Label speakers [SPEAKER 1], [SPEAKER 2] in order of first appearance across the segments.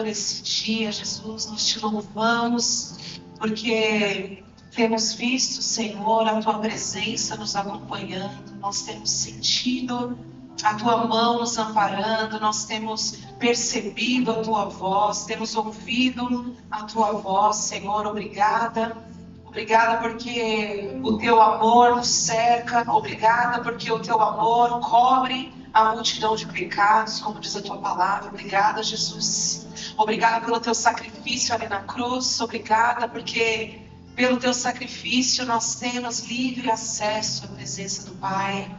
[SPEAKER 1] Nesse dia, Jesus, nós te louvamos, porque temos visto, Senhor, a Tua presença nos acompanhando, nós temos sentido a Tua mão nos amparando, nós temos percebido a Tua voz, temos ouvido a Tua voz, Senhor, obrigada. Obrigada porque o Teu amor nos cerca, obrigada porque o Teu amor cobre a multidão de pecados, como diz a Tua palavra. Obrigada, Jesus. Obrigada pelo Teu sacrifício ali na cruz. Obrigada porque pelo Teu sacrifício nós temos livre acesso à presença do Pai.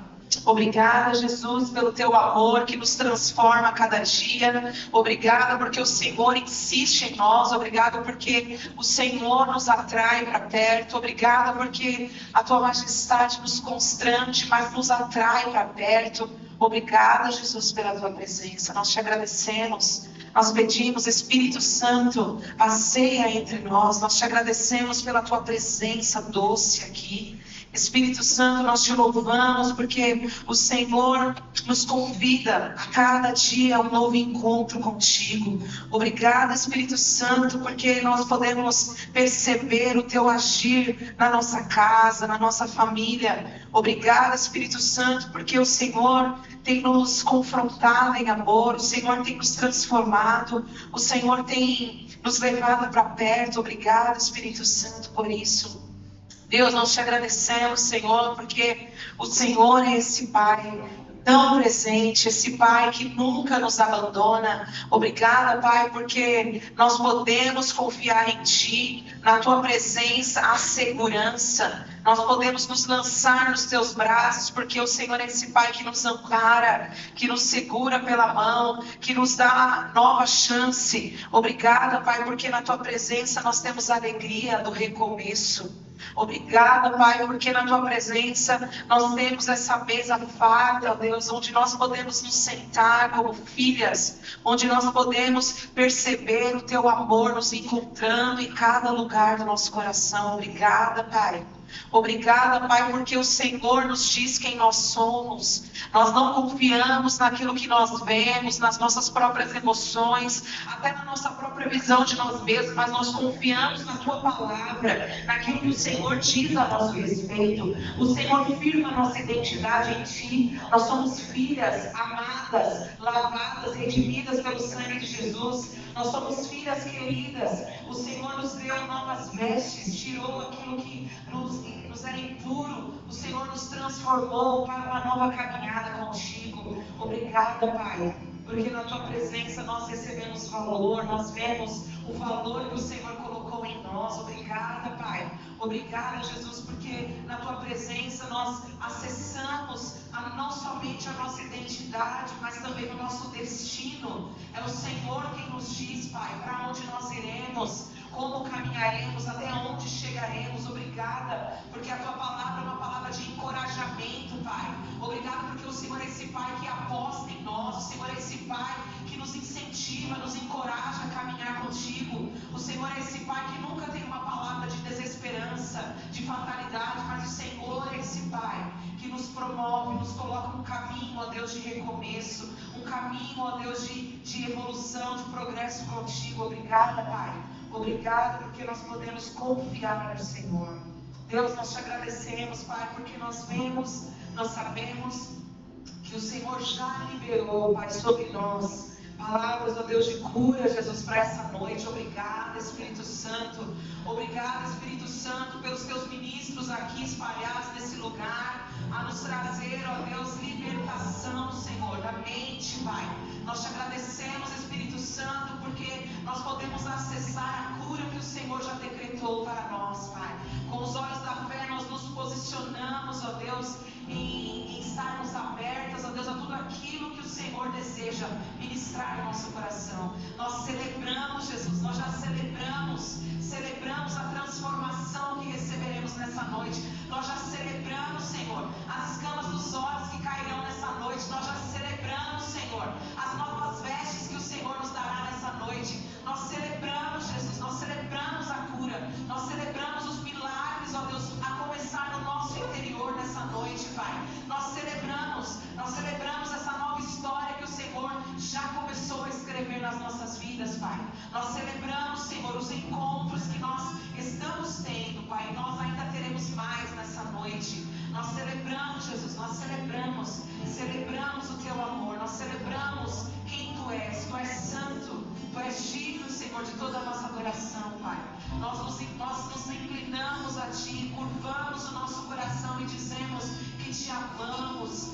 [SPEAKER 1] Obrigada, Jesus, pelo Teu amor que nos transforma a cada dia. Obrigada porque o Senhor insiste em nós. Obrigada porque o Senhor nos atrai para perto. Obrigada porque a Tua majestade nos constrange, mas nos atrai para perto. Obrigada, Jesus, pela Tua presença. Nós te agradecemos. Nós pedimos, Espírito Santo, passeia entre nós. Nós te agradecemos pela Tua presença doce aqui. Espírito Santo, nós te louvamos porque o Senhor nos convida a cada dia a um novo encontro contigo. Obrigada, Espírito Santo, porque nós podemos perceber o teu agir na nossa casa, na nossa família. Obrigada, Espírito Santo, porque o Senhor tem nos confrontado em amor, o Senhor tem nos transformado, o Senhor tem nos levado para perto. Obrigada, Espírito Santo, por isso. Deus, nós te agradecemos, Senhor, porque o Senhor é esse Pai tão presente, esse Pai que nunca nos abandona. Obrigada, Pai, porque nós podemos confiar em Ti, na Tua presença, a segurança. Nós podemos nos lançar nos Teus braços, porque o Senhor é esse Pai que nos ampara, que nos segura pela mão, que nos dá nova chance. Obrigada, Pai, porque na Tua presença nós temos a alegria do recomeço. Obrigada, Pai, porque na Tua presença nós temos essa mesa farta, Deus, onde nós podemos nos sentar como filhas, onde nós podemos perceber o Teu amor nos encontrando em cada lugar do nosso coração. Obrigada, Pai. Obrigada, Pai, porque o Senhor nos diz quem nós somos. Nós não confiamos naquilo que nós vemos, nas nossas próprias emoções, até na nossa própria visão de nós mesmos, mas nós confiamos na Tua palavra, naquilo que o Senhor diz a nosso respeito. O Senhor firma a nossa identidade em Ti. Nós somos filhas amadas, lavadas, redimidas pelo sangue de Jesus. Nós somos filhas queridas. O Senhor nos deu novas vestes, tirou aquilo que nos era impuro. O Senhor nos transformou para uma nova caminhada contigo. Obrigada, Pai, porque na Tua presença nós recebemos valor, nós vemos o valor que o Senhor colocou em nós. Obrigada, Pai. Obrigada, Jesus, porque na Tua presença nós acessamos não somente a nossa identidade, mas também o nosso destino. É o Senhor quem nos diz, Pai, para onde nós iremos, como caminharemos, até onde chegaremos. Obrigada, porque a Tua palavra é uma palavra de encorajamento, Pai. Obrigada porque o Senhor é esse Pai que aposta em nós. O Senhor é esse Pai que nos incentiva, nos encoraja a caminhar contigo. O Senhor é esse Pai que nunca tem uma palavra de desesperança, de fatalidade, mas o Senhor é esse Pai que nos promove, nos coloca um caminho, ó Deus, de recomeço, um caminho, ó Deus, de evolução, de progresso contigo. Obrigada, Pai. Obrigada porque nós podemos confiar no Senhor. Deus, nós te agradecemos, Pai, porque nós vemos, nós sabemos que o Senhor já liberou, Pai, sobre nós palavras, ó Deus, de cura, Jesus, para essa noite. Obrigada, Espírito Santo. Obrigada, Espírito Santo, pelos Teus ministros aqui espalhados nesse lugar, a nos trazer, ó Deus, libertação, Senhor, da mente, Pai. Nós te agradecemos, Espírito Santo, porque nós podemos acessar a cura que o Senhor já decretou para nós, Pai. Com os olhos da fé nós nos posicionamos, ó Deus, em estarmos abertas, ó Deus, a tudo aquilo que o Senhor deseja ministrar no nosso coração. Nós celebramos, Jesus, nós já celebramos a transformação que receberemos nessa noite. Nós já celebramos, Senhor, as escamas dos olhos que cairão nessa noite. Nós já celebramos, Senhor, as novas vestes que o Senhor nos dará nessa noite. Nós celebramos, Jesus, nós celebramos a cura. Nós celebramos os milagres, ó Deus, a começar no nosso interior nessa noite, Pai. Nós celebramos essa nova história que o Senhor já começou a Nós celebramos, Senhor, os encontros que nós estamos tendo, Pai. Nós ainda teremos mais nessa noite. Nós celebramos, Jesus, nós celebramos o Teu amor, nós celebramos quem Tu és santo, Tu és digno, Senhor, de toda a nossa adoração, Pai. Nós nos inclinamos a Ti, curvamos o nosso coração e dizemos que Te amamos,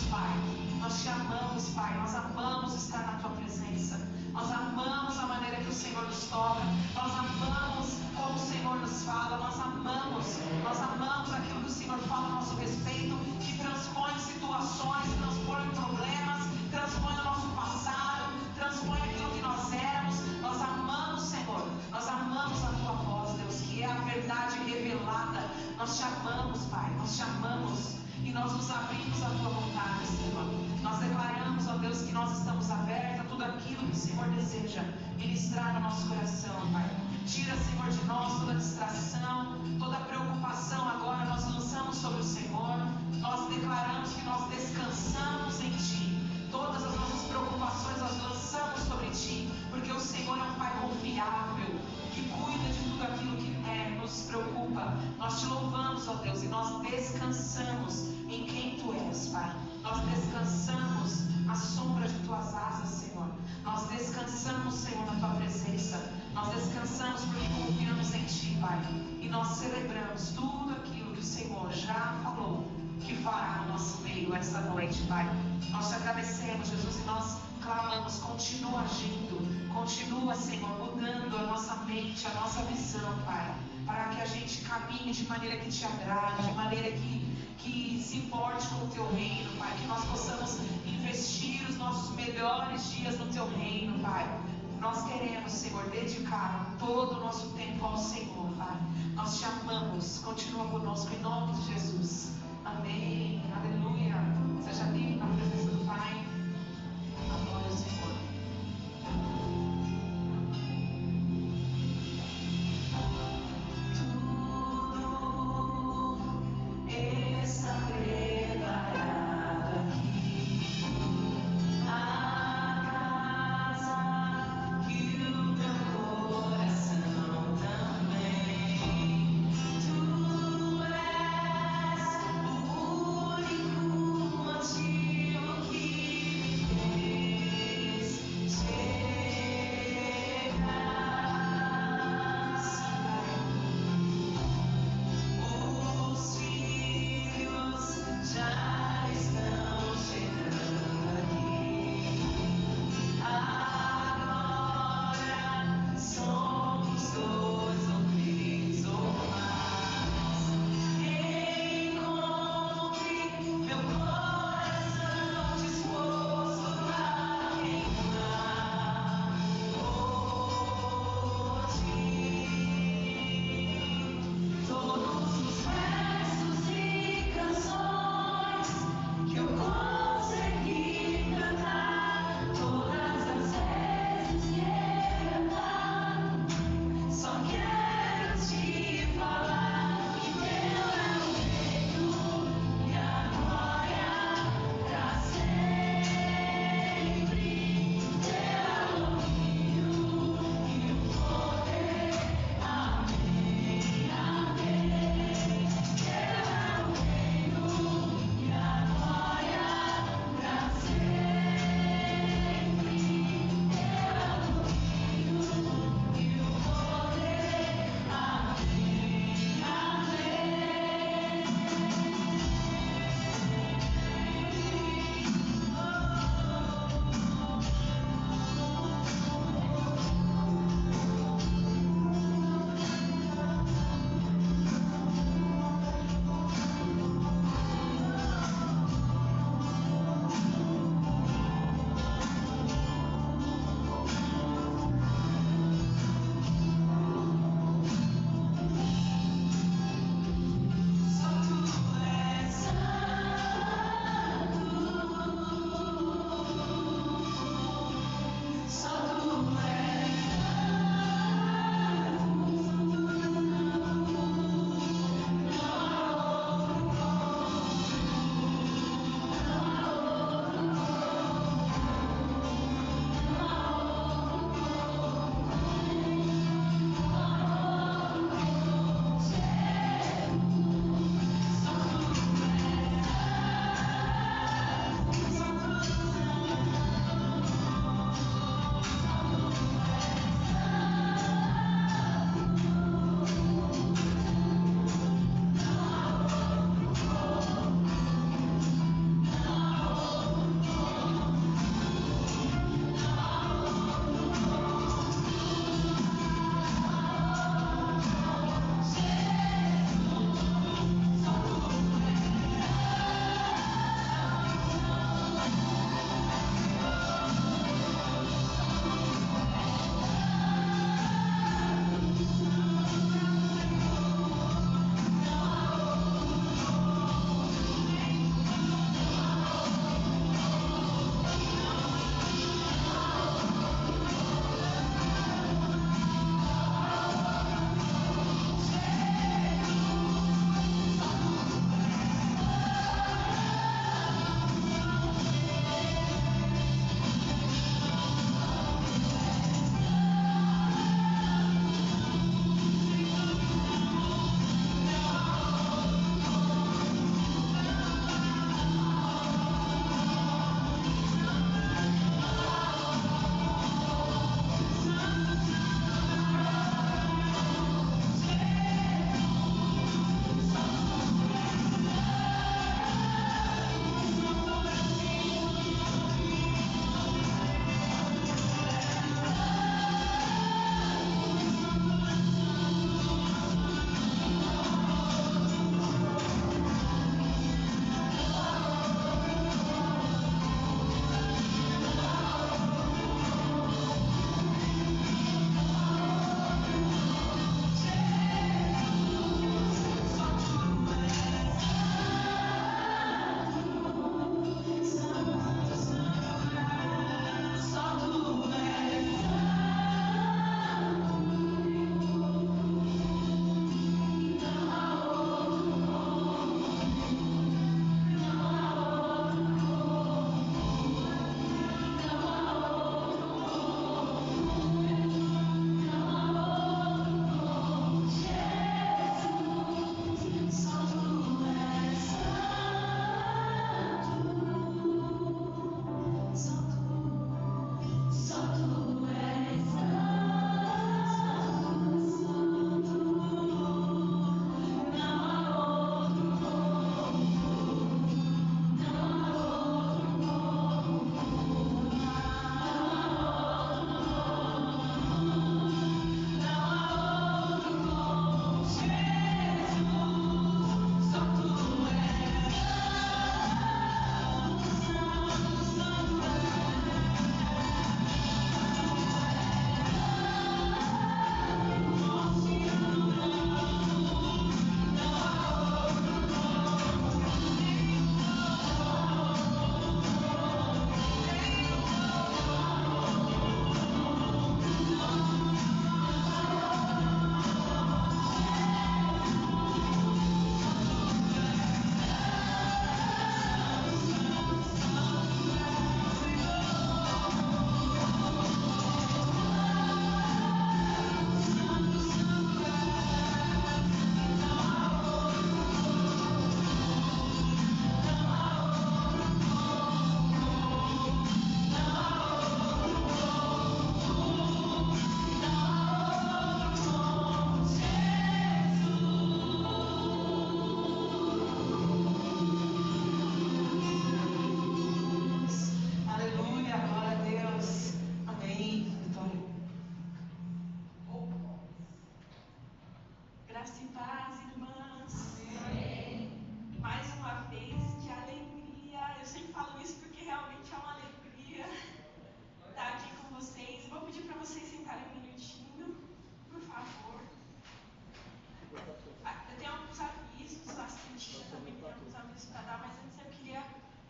[SPEAKER 1] Pai. Nós Te amamos, Pai, nós amamos estar na Tua presença. Nós amamos a maneira que o Senhor nos toca. Nós amamos como o Senhor nos fala. Nós amamos aquilo que o Senhor fala a nosso respeito, que transpõe situações, transpõe problemas, transpõe o nosso passado, transpõe aquilo que nós éramos. Nós amamos, Senhor. Nós amamos a Tua voz, Deus, que é a verdade revelada. Nós Te amamos, Pai. Nós Te amamos. E nós nos abrimos à Tua vontade, Senhor. Nós declaramos, ó Deus, que nós estamos abertos a tudo aquilo que o Senhor deseja ministrar no nosso coração, Pai. Tira, Senhor, de nós toda distração, toda preocupação. Agora nós lançamos sobre o Senhor. Nós declaramos que nós descansamos em Ti. Todas as nossas preocupações nós lançamos sobre Ti, porque o Senhor é um Pai confiável, que cuida de tudo aquilo que nos preocupa. Nós Te louvamos, ó Deus, e nós descansamos em quem Tu és, Pai. Nós descansamos à sombra de Tuas asas, Senhor. Nós descansamos, Senhor, na Tua presença. Nós descansamos porque confiamos em Ti, Pai. E nós celebramos tudo aquilo que o Senhor já falou que fará no nosso meio esta noite, Pai. Nós Te agradecemos, Jesus, e nós clamamos, continua agindo, continua, Senhor, mudando a nossa mente, a nossa visão, Pai, para que a gente caminhe de maneira que Te agrade, de maneira que se importe com o Teu reino, Pai, que nós possamos investir os nossos melhores dias no Teu reino, Pai. Nós queremos, Senhor, dedicar todo o nosso tempo ao Senhor, Pai. Nós Te amamos, continua conosco em nome de Jesus. Amém, aleluia. Seja livre na presença do Pai. Adore o Senhor. Tudo está preparado aqui. A casa e o teu coração também. Tu és o único motivo
[SPEAKER 2] Graça e paz, irmãs. Mais uma vez, que alegria. Eu sempre falo isso porque realmente é uma alegria estar aqui com vocês. Vou pedir para vocês sentarem um minutinho, por favor. Eu tenho alguns avisos, a Cintia também tem alguns avisos para dar, mas antes eu queria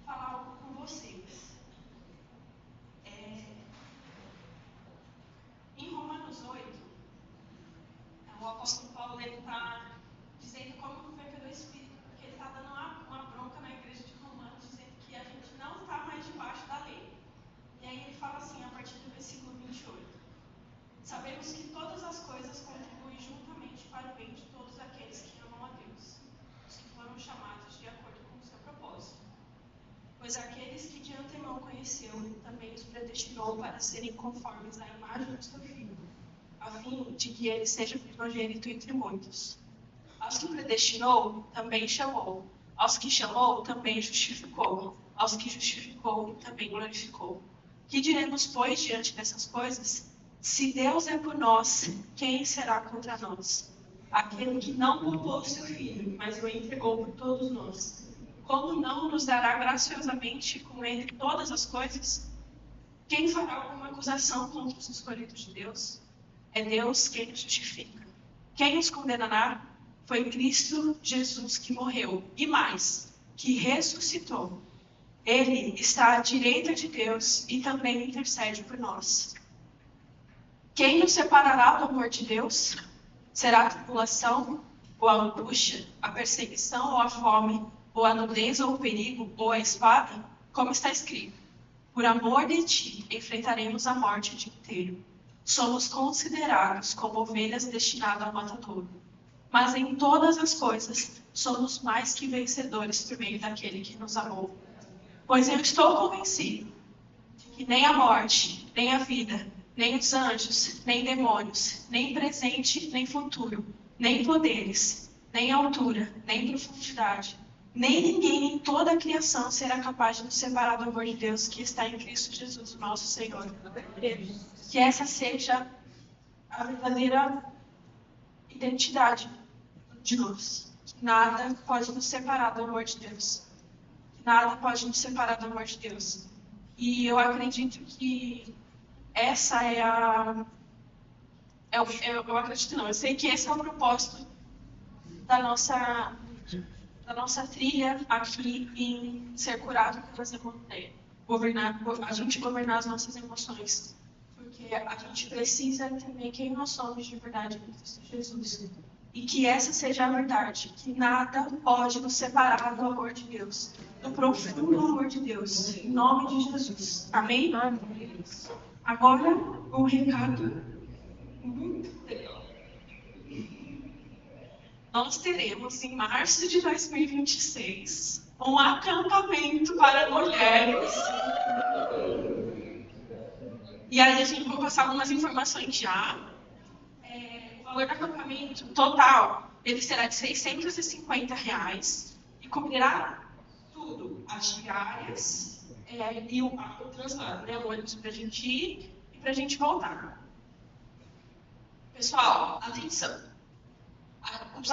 [SPEAKER 2] falar algo com vocês. Em Romanos 8, o apóstolo Paulo está dizendo como viver pelo Espírito, porque ele está dando uma bronca na igreja de Romanos, dizendo que a gente não está mais debaixo da lei. E aí ele fala assim, a partir do versículo 28. Sabemos que todas as coisas contribuem juntamente para o bem de todos aqueles que amam a Deus, os que foram chamados de acordo com o seu propósito. Pois aqueles que de antemão conheceu, também os predestinou para serem conformes à imagem do seu Filho, a fim de que ele seja primogênito entre muitos. Aos que predestinou, também chamou. Aos que chamou, também justificou. Aos que justificou, também glorificou. Que diremos, pois, diante dessas coisas? Se Deus é por nós, quem será contra nós? Aquele que não poupou o seu Filho, mas o entregou por todos nós. Como não nos dará graciosamente com ele todas as coisas? Quem fará alguma acusação contra os escolhidos de Deus? É Deus quem nos justifica. Quem nos condenará? Foi Cristo Jesus que morreu, e mais, que ressuscitou. Ele está à direita de Deus e também intercede por nós. Quem nos separará do amor de Deus? Será a tribulação, ou a angústia, a perseguição, ou a fome, ou a nudez, ou o perigo, ou a espada? Como está escrito: por amor de ti, enfrentaremos a morte o dia inteiro. Somos considerados como ovelhas destinadas ao matadouro. Mas em todas as coisas, somos mais que vencedores por meio daquele que nos amou. Pois eu estou convencido de que nem a morte, nem a vida, nem os anjos, nem demônios, nem presente, nem futuro, nem poderes, nem altura, nem profundidade, nem ninguém em toda a criação será capaz de nos separar do amor de Deus que está em Cristo Jesus, nosso Senhor. Que essa seja a verdadeira identidade de nós. Nada pode nos separar do amor de Deus. Nada pode nos separar do amor de Deus. E eu acredito que essa é a... Eu acredito não, eu sei que esse é o propósito da nossa trilha aqui em ser curado pelas emoções. A gente governar as nossas emoções. Porque a gente precisa entender quem nós somos de verdade em Cristo Jesus. E que essa seja a verdade, que nada pode nos separar do amor de Deus, do profundo amor de Deus, em nome de Jesus. Amém? Amém. Agora, um recado muito legal. Nós teremos, em março de 2026, um acampamento para mulheres. E aí a gente vai passar algumas informações já. O valor do acampamento total, ele será de R$650 e cobrirá tudo, as diárias e o translado, né? O ônibus para a gente ir e para a gente voltar. Pessoal, atenção. Os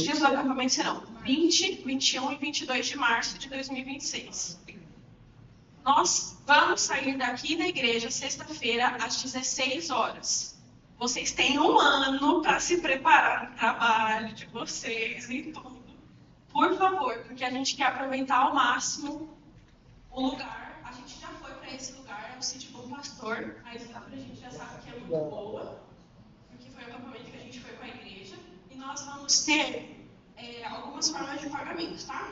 [SPEAKER 2] dias do acampamento serão 20, 21 e 22 de março de 2026. Nós vamos sair daqui da igreja sexta-feira às 16 horas. Vocês têm um ano para se preparar no trabalho de vocês e tudo. Por favor, porque a gente quer aproveitar ao máximo o lugar. A gente já foi para esse lugar, é o sítio Bom Pastor. A estrutura a gente já sabe que é muito boa, porque foi o acampamento que a gente foi com a igreja. E nós vamos ter algumas formas de pagamento, tá?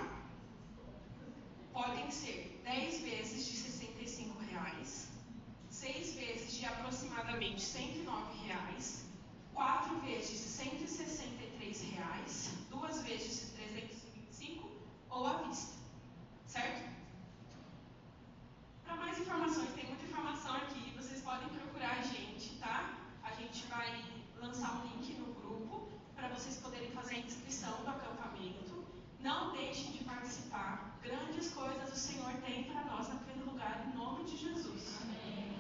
[SPEAKER 2] Podem ser 10 vezes de R$65, 6 vezes de aproximadamente R$109, 4 vezes de R$163, 2 vezes de R$325 ou à vista, certo? Para mais informações, tem muita informação aqui, vocês podem procurar a gente, tá? A gente vai lançar um link no grupo para vocês poderem fazer a inscrição do acampamento. Não deixem de participar. Grandes coisas o Senhor tem para nós naquele lugar, em nome de Jesus.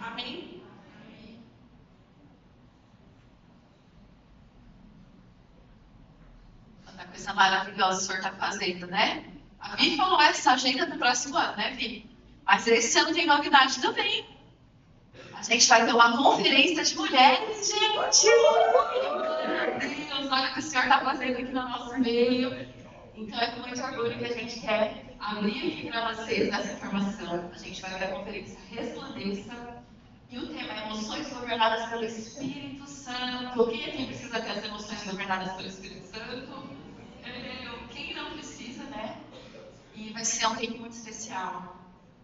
[SPEAKER 2] Amém?
[SPEAKER 3] Coisa maravilhosa o senhor está fazendo, né? A Vi falou essa agenda do próximo ano, né, Vi? Mas esse ano tem novidade também. A gente vai ter uma conferência de mulheres, gente! Meu Deus, olha o que o senhor está fazendo aqui no nosso meio. Então, é com muito orgulho que a gente quer abrir aqui para vocês essa informação. A gente vai ter a conferência Resplandeça. E o tema é emoções governadas pelo Espírito Santo. Quem aqui precisa ter as emoções governadas pelo Espírito Santo? Quem não precisa, né? E vai ser um tempo muito especial.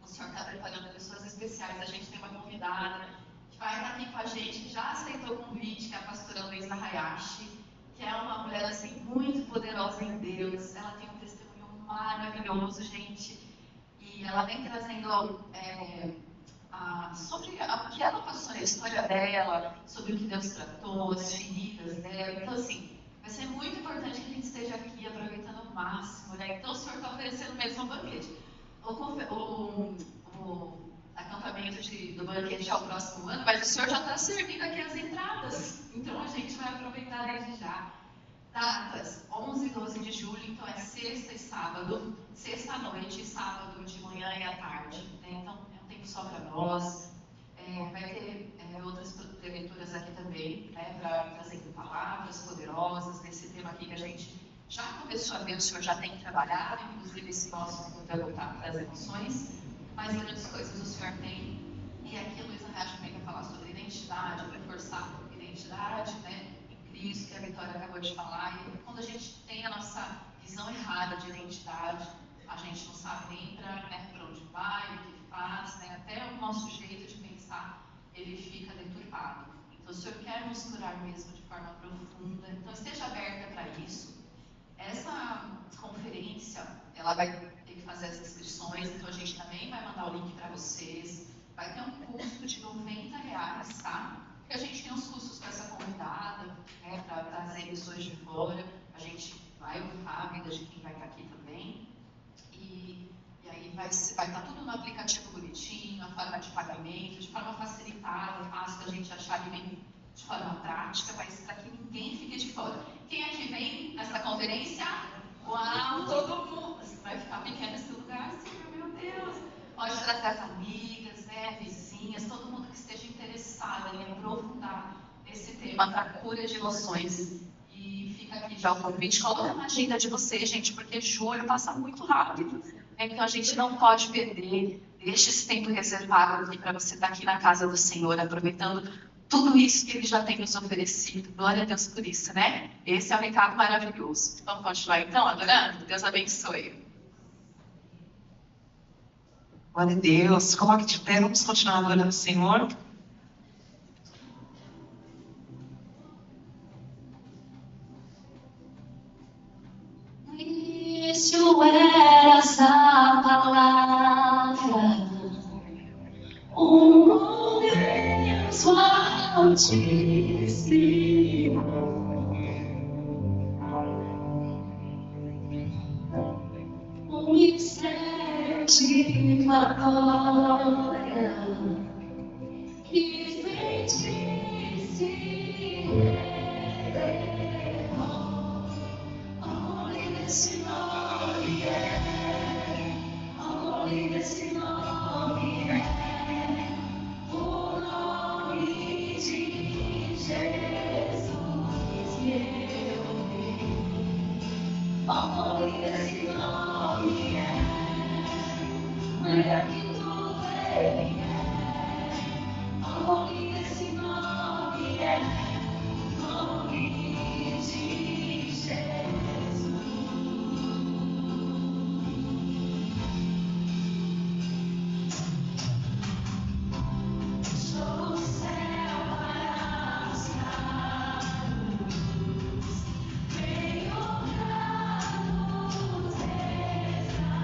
[SPEAKER 3] O senhor está preparando pessoas especiais. A gente tem uma convidada que vai estar aqui com a gente, que já aceitou o convite, que é a pastora Luísa Hayashi, que é uma mulher assim, muito poderosa em Deus. Ela tem um testemunho maravilhoso, gente. E ela vem trazendo sobre o que ela passou na história dela, sobre o que Deus tratou, as feridas dela. Então, assim, vai ser muito importante que a gente esteja aqui aproveitando o máximo, né? Então, o senhor está oferecendo mesmo um banquete. O acampamento do banquete é o próximo ano, mas o senhor já está servindo aqui as entradas. Então, a gente vai aproveitar desde já. Datas, 11 e 12 de julho, então é sexta e sábado, sexta à noite e sábado de manhã e à tarde. Né? Então, é um tempo só para nós. Vai ter outras preleituras aqui também, né, para trazendo palavras poderosas nesse tema aqui que a gente já começou a ver, o senhor já tem trabalhado, inclusive esse nosso voltar das emoções, mas grandes coisas o senhor tem. E aqui a Luísa Hayashi também vai falar sobre identidade, reforçar a identidade, né? Isso que a Vitória acabou de falar, e quando a gente tem a nossa visão errada de identidade, a gente não sabe nem para onde vai, o que faz, né? Até o nosso jeito de pensar, ele fica deturpado. Então, o Senhor quer nos curar mesmo de forma profunda, então esteja aberta para isso. Essa conferência, ela vai ter que fazer as inscrições, então a gente também vai mandar o link para vocês. Vai ter um custo de R$90, tá? Porque a gente tem uns custos com essa convidada, né, para trazer pessoas de fora, a gente vai honrar a vida de quem vai estar aqui também, e aí vai estar tudo no aplicativo bonitinho, a forma de pagamento, de forma facilitada, fácil da gente achar ali bem de forma prática, para que ninguém fique de fora. Quem aqui vem nessa conferência? Uau, todo mundo! Vai ficar pequeno esse lugar, assim, meu Deus! Pode trazer as amigas, né, vizinhas, todo mundo que esteja interessado em aprofundar esse tema para cura de emoções. E fica aqui já o convite. Coloca na agenda de vocês, gente, porque julho passa muito rápido. Né? Então a gente não pode perder. Deixe esse tempo reservado aqui para você estar aqui na casa do Senhor, aproveitando tudo isso que Ele já tem nos oferecido. Glória a Deus por isso, né? Esse é um recado maravilhoso. Vamos continuar então, adorando? Deus abençoe.
[SPEAKER 1] Glória a Deus. Coloque de pé, vamos continuar adorando o Senhor.
[SPEAKER 3] No início era essa palavra, Deus Altíssimo. Mistério de glória que vem de si revelou. Only desse nome only desse nome o nome de Jesus, meu Deus. Only desse nome maior que tudo Ele only esse nome nome de Jesus. Sou o céu arrasado, venho pra nos resgatar.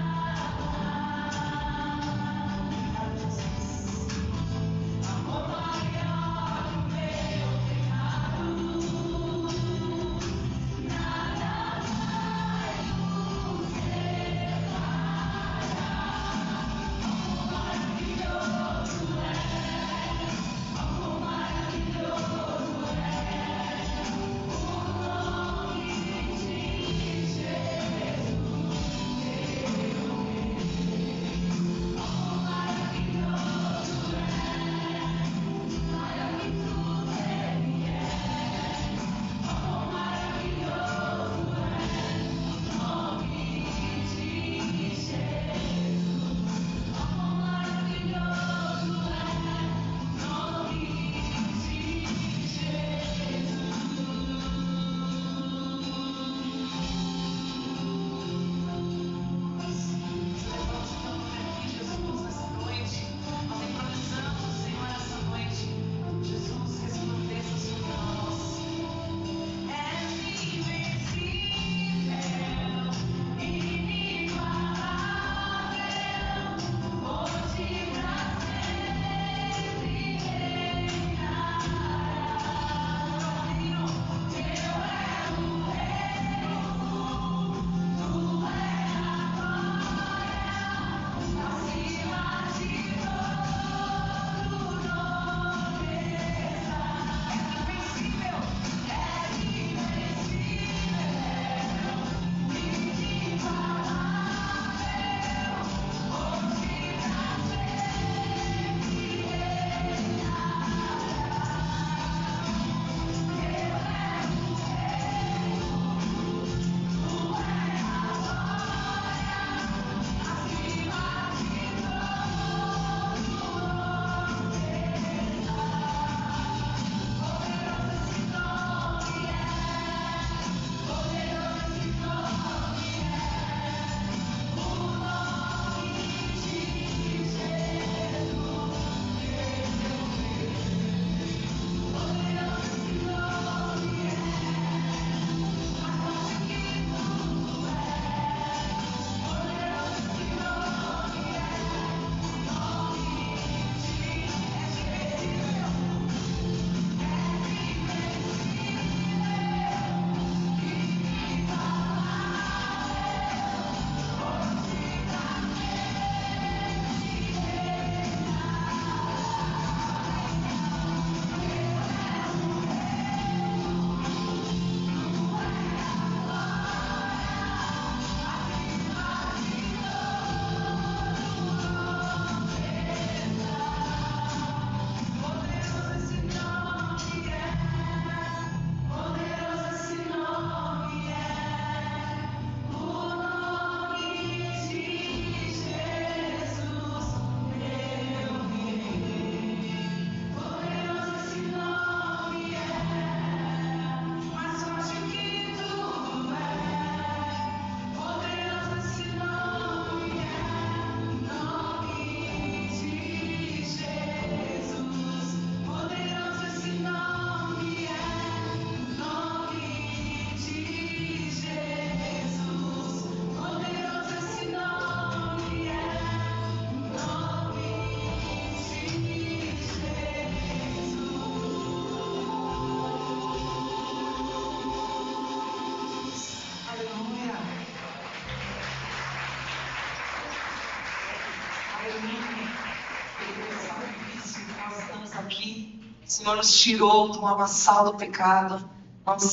[SPEAKER 1] O Senhor nos tirou do lamaçal do pecado. Nós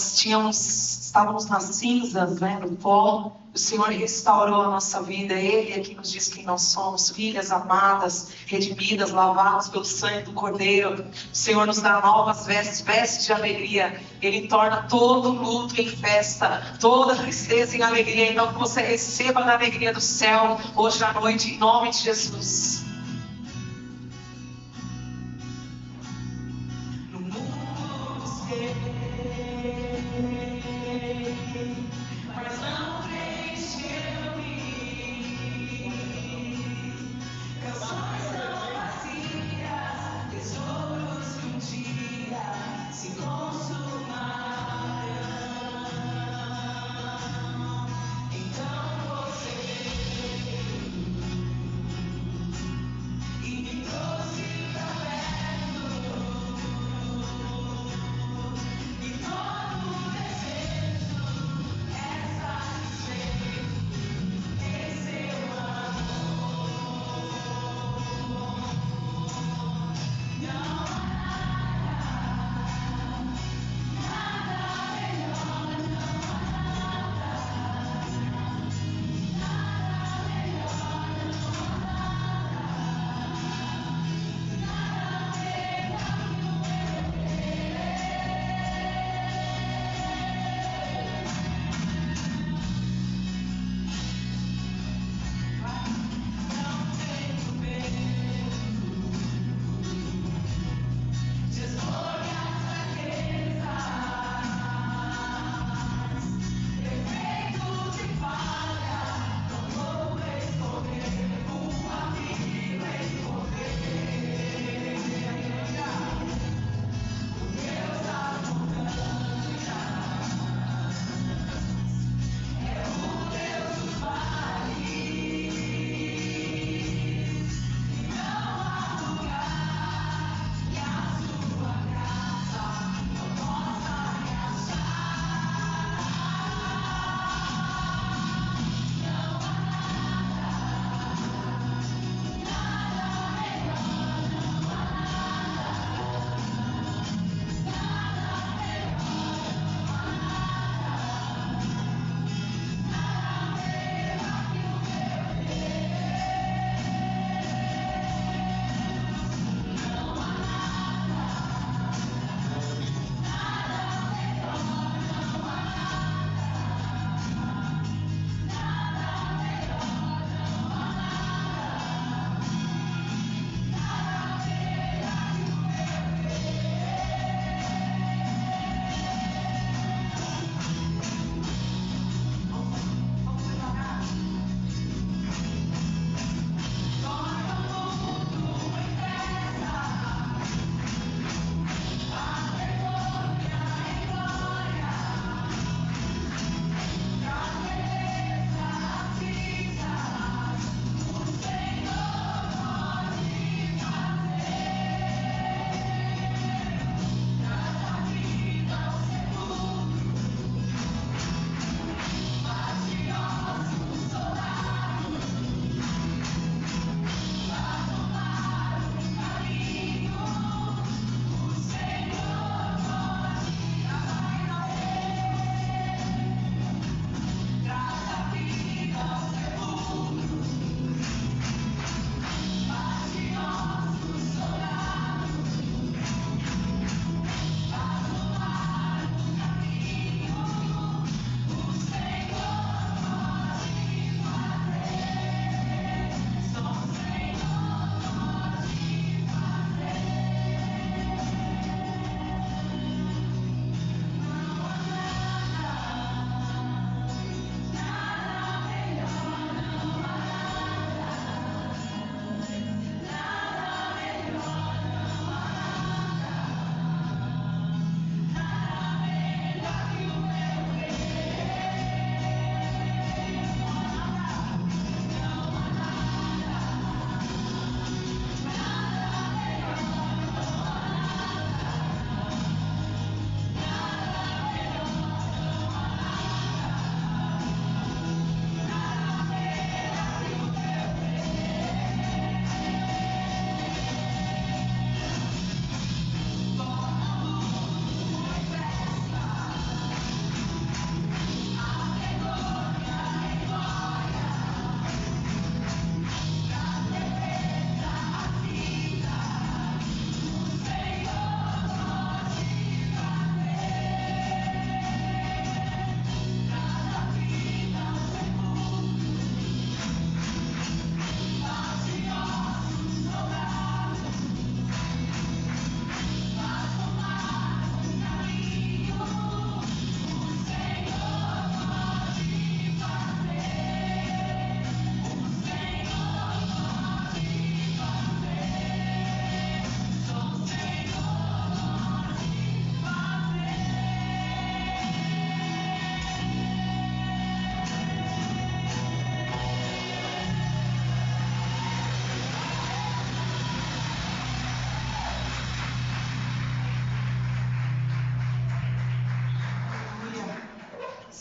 [SPEAKER 1] estávamos nas cinzas, né, no pó. O Senhor restaurou a nossa vida. Ele é que nos diz quem nós somos, filhas amadas, redimidas, lavadas pelo sangue do Cordeiro. O Senhor nos dá novas vestes, vestes de alegria. Ele torna todo luto em festa, toda tristeza em alegria. Então que você receba na alegria do céu hoje à noite, em nome de Jesus. No mundo busquei, mas não preencheu me. Canções tão vazias, tesouros que um dia se consumarão. Então você veio e me trouxe pra perto, e todo desejo é satisfeito em seu amor.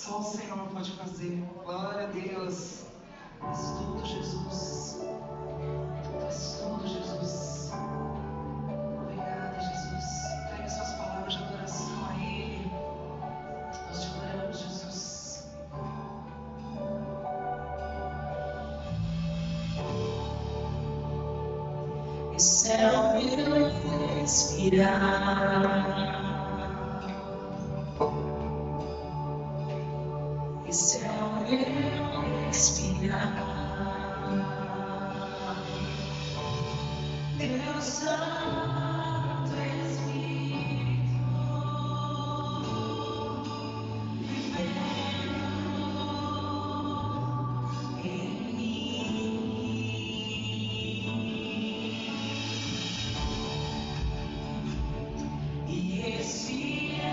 [SPEAKER 1] Só o Senhor pode fazer. Glória a Deus. Tu és tudo, Jesus. Tu és tudo, Jesus. Obrigada, Jesus. Entregue suas palavras de adoração a Ele. Nós te adoramos, Jesus. Esse é o meu respirar. Esse é o meu respirar. Deus Santo Espírito, vivendo em mim. E esse é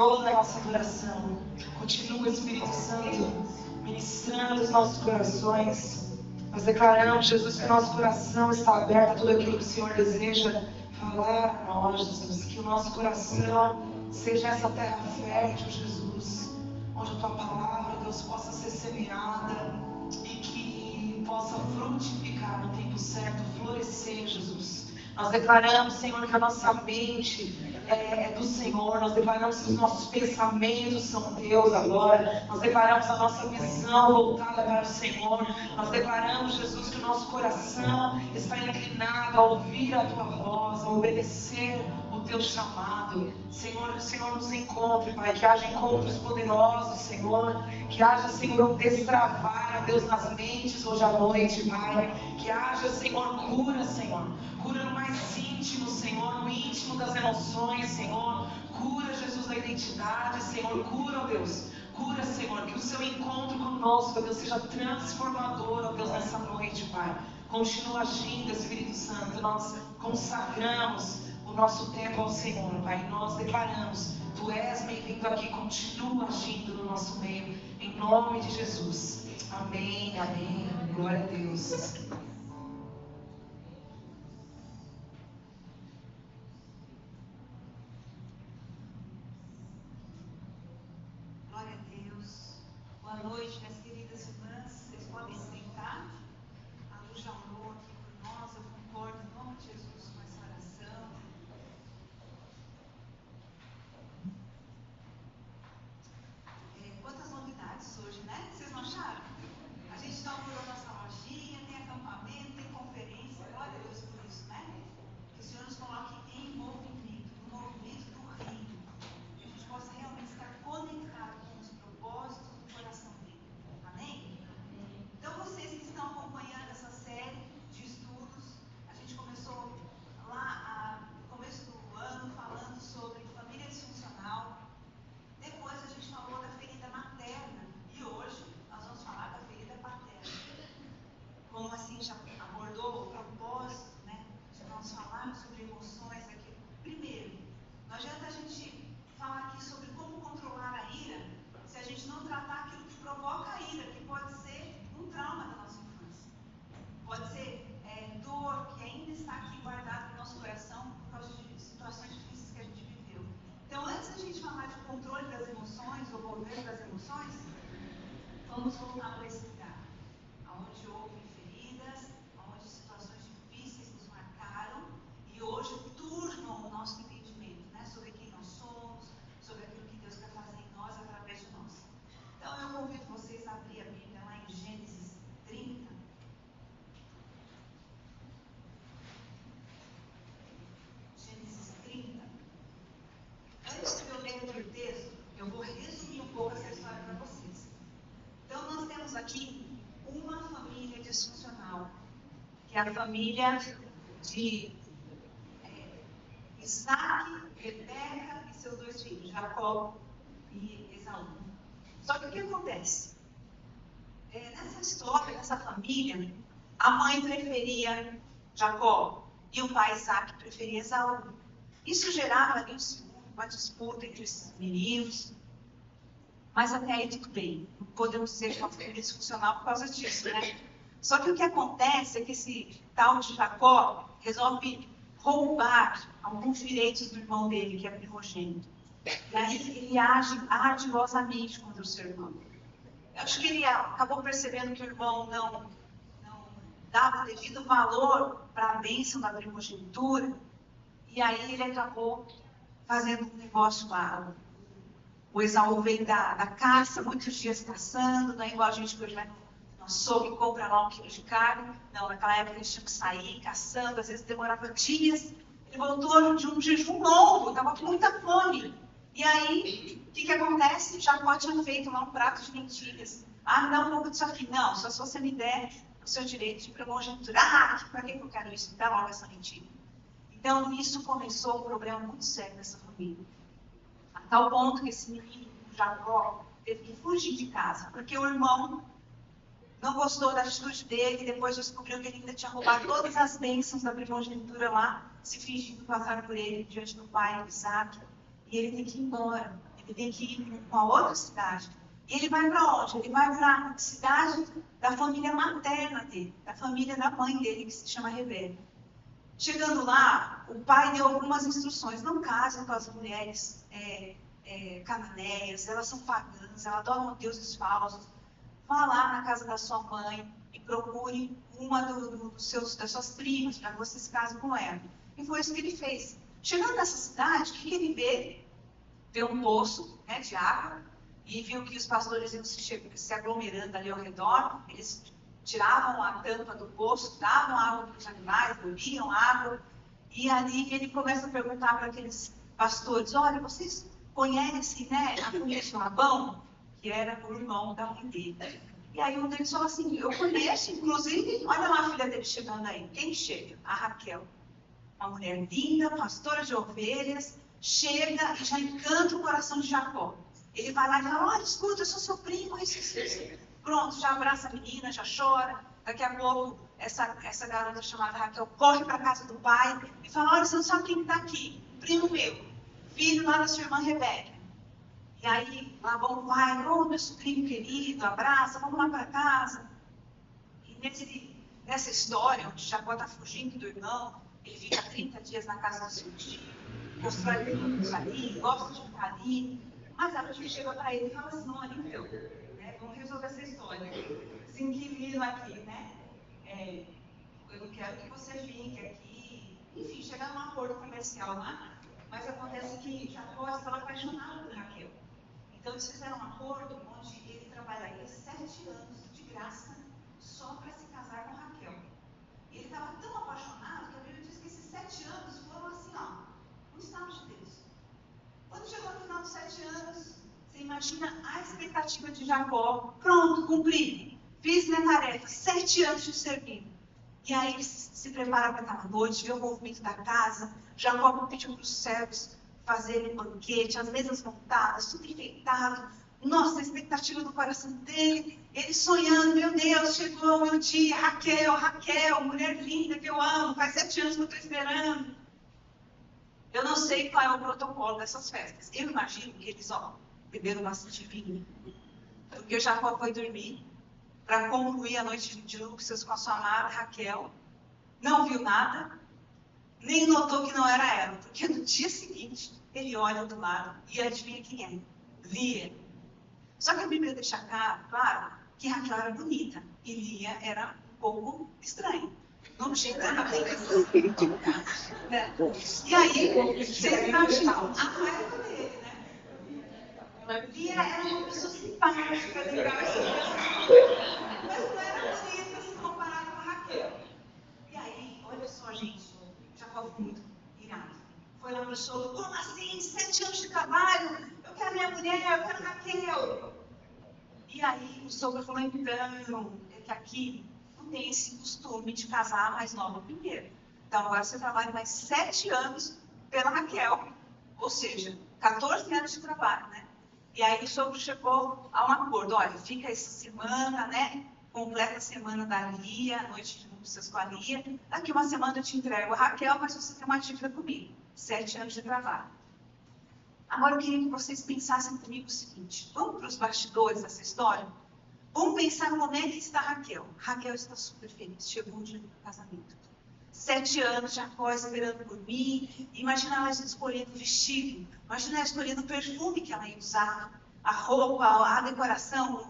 [SPEAKER 1] toda a nossa adoração. Continua, Espírito Santo, ministrando os nossos corações. Nós declaramos, Jesus, que o nosso coração está aberto a tudo aquilo que o Senhor deseja falar a nós, Jesus. Que o nosso coração seja essa terra fértil, Jesus, onde a Tua palavra, Deus, possa ser semeada e que possa frutificar no tempo certo, florescer, Jesus. Nós declaramos, Senhor, que a nossa mente é do Senhor. Nós declaramos que os nossos pensamentos são Deus agora. Nós declaramos a nossa visão voltada para o Senhor. Nós declaramos, Jesus, que o nosso coração está inclinado a ouvir a Tua voz, a obedecer o Teu chamado. Senhor, que o Senhor nos encontre, Pai, que haja encontros poderosos, Senhor, que haja, Senhor, um destravar, Deus, nas mentes hoje à noite, Pai, que haja, Senhor, cura, Senhor, cura no mais íntimo, Senhor, no íntimo das emoções, Senhor, cura, Jesus, da identidade, Senhor, cura, ó Deus, cura, Senhor, que o Seu encontro conosco, ó Deus, seja transformador, ó Deus, nessa noite, Pai. Continua agindo, Espírito Santo. Nós consagramos o nosso tempo ao Senhor, Pai. Nós declaramos, Tu és bem-vindo aqui, continua agindo no nosso meio, em nome de Jesus. Amém, amém. Glória a Deus.
[SPEAKER 4] Glória a Deus. Boa noite, minhas queridas irmãs. Vocês podem se sentar. A luz já orou aqui por nós. Eu concordo em nome de Jesus com essa oração. Quantas novidades hoje, né? Vocês não acharam? A gente inaugurou nossa lojinha, tem acampamento, tem conferência. Glória a Deus por isso, né? Que o Senhor nos coloque em movimento, no movimento do reino. Que a gente possa realmente estar conectado com os propósitos do coração dele. Amém? Então, vocês que estão acompanhando essa série de estudos, a gente começou lá no começo do ano falando sobre família disfuncional. Depois a gente falou da ferida materna e hoje nós vamos falar da ferida paterna. Como assim já abordou o propósito, né? De nós falarmos sobre emoções aqui. Primeiro, não adianta a gente falar aqui sobre como controlar a ira se a gente não tratar aquilo que provoca a ira, que pode ser um trauma da nossa infância. Pode ser dor que ainda está aqui guardada no nosso coração por causa de situações difíceis que a gente viveu. Então, antes da gente falar de controle das emoções ou governo das emoções, vamos voltar para esse lugar, onde houve feridas, onde situações difíceis nos marcaram e hoje turmam o nosso entendimento, né, sobre quem nós somos, sobre aquilo que Deus quer fazer em nós através de nós. Então, eu convido vocês a abrir a Bíblia lá em Gênesis 30. Gênesis 30. Antes de eu ler o texto, eu vou resumir um pouco essa história para vocês. Então, nós temos aqui uma família disfuncional, que é a família de Isaac, Rebeca e seus dois filhos, Jacó e Esaú. Só que o que acontece? Nessa história, nessa família, a mãe preferia Jacó e o pai Isaac preferia Esaú. Isso gerava ali uma disputa entre esses meninos, mas até aí tudo bem. Não podemos dizer que uma família disfuncional por causa disso, né? Só que o que acontece é que esse tal de Jacó resolve roubar alguns direitos do irmão dele, que é primogênito. E aí ele age ardilosamente contra o seu irmão. Eu acho que ele acabou percebendo que o irmão não dava o devido valor para a bênção da primogenitura, e aí ele acabou fazendo um negócio lá. O Esaú veio da caça, muitos dias caçando, não é igual a gente que hoje vai no açougue e compra lá 1 quilo de carne. Não, naquela época eles tinham que sair caçando, às vezes demorava dias. Ele voltou de um jejum longo, estava com muita fome. E aí, o que acontece? Jacó tinha feito lá um prato de lentilhas. Ah, me dá um pouco disso aqui. Não, só se você me der o seu direito de primogenitura. Ah, para que eu quero isso? Me dá logo essa lentilha. Então, isso começou um problema muito sério nessa família. A tal ponto que esse menino, Jacó, teve que fugir de casa, porque o irmão não gostou da atitude dele, e depois descobriu que ele ainda tinha roubado todas as bênçãos da primogenitura lá, se fingindo passar por ele diante do pai, Isaac, e ele tem que ir embora. Ele ele tem que ir para uma outra cidade. E ele vai para onde? Ele vai para a cidade da família materna dele, da família da mãe dele, que se chama Rebeca. Chegando lá, o pai deu algumas instruções. Não casem com as mulheres cananeias, elas são pagãs, elas adoram deuses falsos. Vá lá na casa da sua mãe e procure uma das suas primas, para que você se case com ela. E foi isso que ele fez. Chegando nessa cidade, o que ele vê? Vê um poço, né, de água, e viu que os pastores iam se aglomerando ali ao redor. Eles tiravam a tampa do poço, davam água para os animais, bebiam água. E ali ele começa a perguntar para aqueles pastores: olha, vocês conhecem, né, a família de Labão? Que era o irmão da mãe dele. E aí um deles falou assim: eu conheço, inclusive, olha lá a filha dele chegando aí. Quem chega? A Raquel. Uma mulher linda, pastora de ovelhas, chega e já encanta o coração de Jacó. Ele vai lá e fala: olha, escuta, eu sou seu primo, isso. Pronto, já abraça a menina, já chora. Daqui a pouco, essa garota chamada Raquel corre para a casa do pai e fala: olha, você não sabe quem está aqui? Primo meu, filho lá da sua irmã Rebeca. E aí, Labão vai: ô, meu sobrinho querido, abraça, vamos lá para casa. E nessa história, onde Jacó está fugindo do irmão, ele fica 30 dias na casa do seu tio, constrói tudo ali, gosta de ficar ali. Mas a gente chega para ele e fala assim: olha, então, né, vamos resolver essa história. Esse inquilino aqui, né? Eu não quero que você fique aqui. Enfim, chegar num acordo comercial lá, mas acontece que Jacó estava apaixonado por Raquel. Então eles fizeram um acordo onde ele trabalharia 7 anos de graça só para se casar com Raquel. E ele estava tão apaixonado que a Bíblia diz que esses 7 anos foram assim, ó, um estado de Deus. Quando chegou no final dos 7 anos, você imagina a expectativa de Jacó: pronto, cumpri, fiz minha tarefa, 7 anos de servir. E aí ele se prepara para aquela noite, vê o movimento da casa. Jacó pediu para os servos fazerem um banquete, as mesas montadas, tudo enfeitado. Nossa, a expectativa do coração dele, ele sonhando: meu Deus, chegou o meu dia, Raquel, mulher linda que eu amo, faz 7 anos que eu estou esperando. Eu não sei qual é o protocolo dessas festas. Eu imagino que eles, beberam bastante vinho. Porque Jacó foi dormir para concluir a noite de núpcias com a sua amada Raquel. Não viu nada, nem notou que não era ela. Porque no dia seguinte, ele olha do lado e adivinha quem é? Lia. Só que a Bíblia deixa claro que Raquel era bonita e Lia era um pouco estranha. Não tinha nada né? E aí, vocês imaginam a raiva dele, né? Lia era uma pessoa simpática, legal, mas não era bonita se comparada com a Raquel. E aí, olha só, gente, Jacó foi muito irado. Foi lá para o sogro: como assim? 7 anos de trabalho? Eu quero minha mulher, eu quero Raquel. E aí o sogro falou: então, é que aqui não tem esse costume de casar a mais nova primeiro. Então agora você trabalha mais 7 anos pela Raquel. Ou seja, 14 anos de trabalho, né? E aí o sogro chegou a um acordo: olha, fica essa semana, né? Completa a semana da Lia, a noite de núpcias com a Lia. Daqui uma semana eu te entrego a Raquel, mas você tem uma dívida comigo. 7 anos de trabalho. Agora eu queria que vocês pensassem comigo o seguinte: vamos para os bastidores dessa história? Vamos pensar como é que está Raquel. Raquel está super feliz, chegou o dia do casamento. 7 anos, Jacó esperando por mim. Imagina ela escolhendo o vestido, imagina ela escolhendo o perfume que ela ia usar, a roupa, a decoração,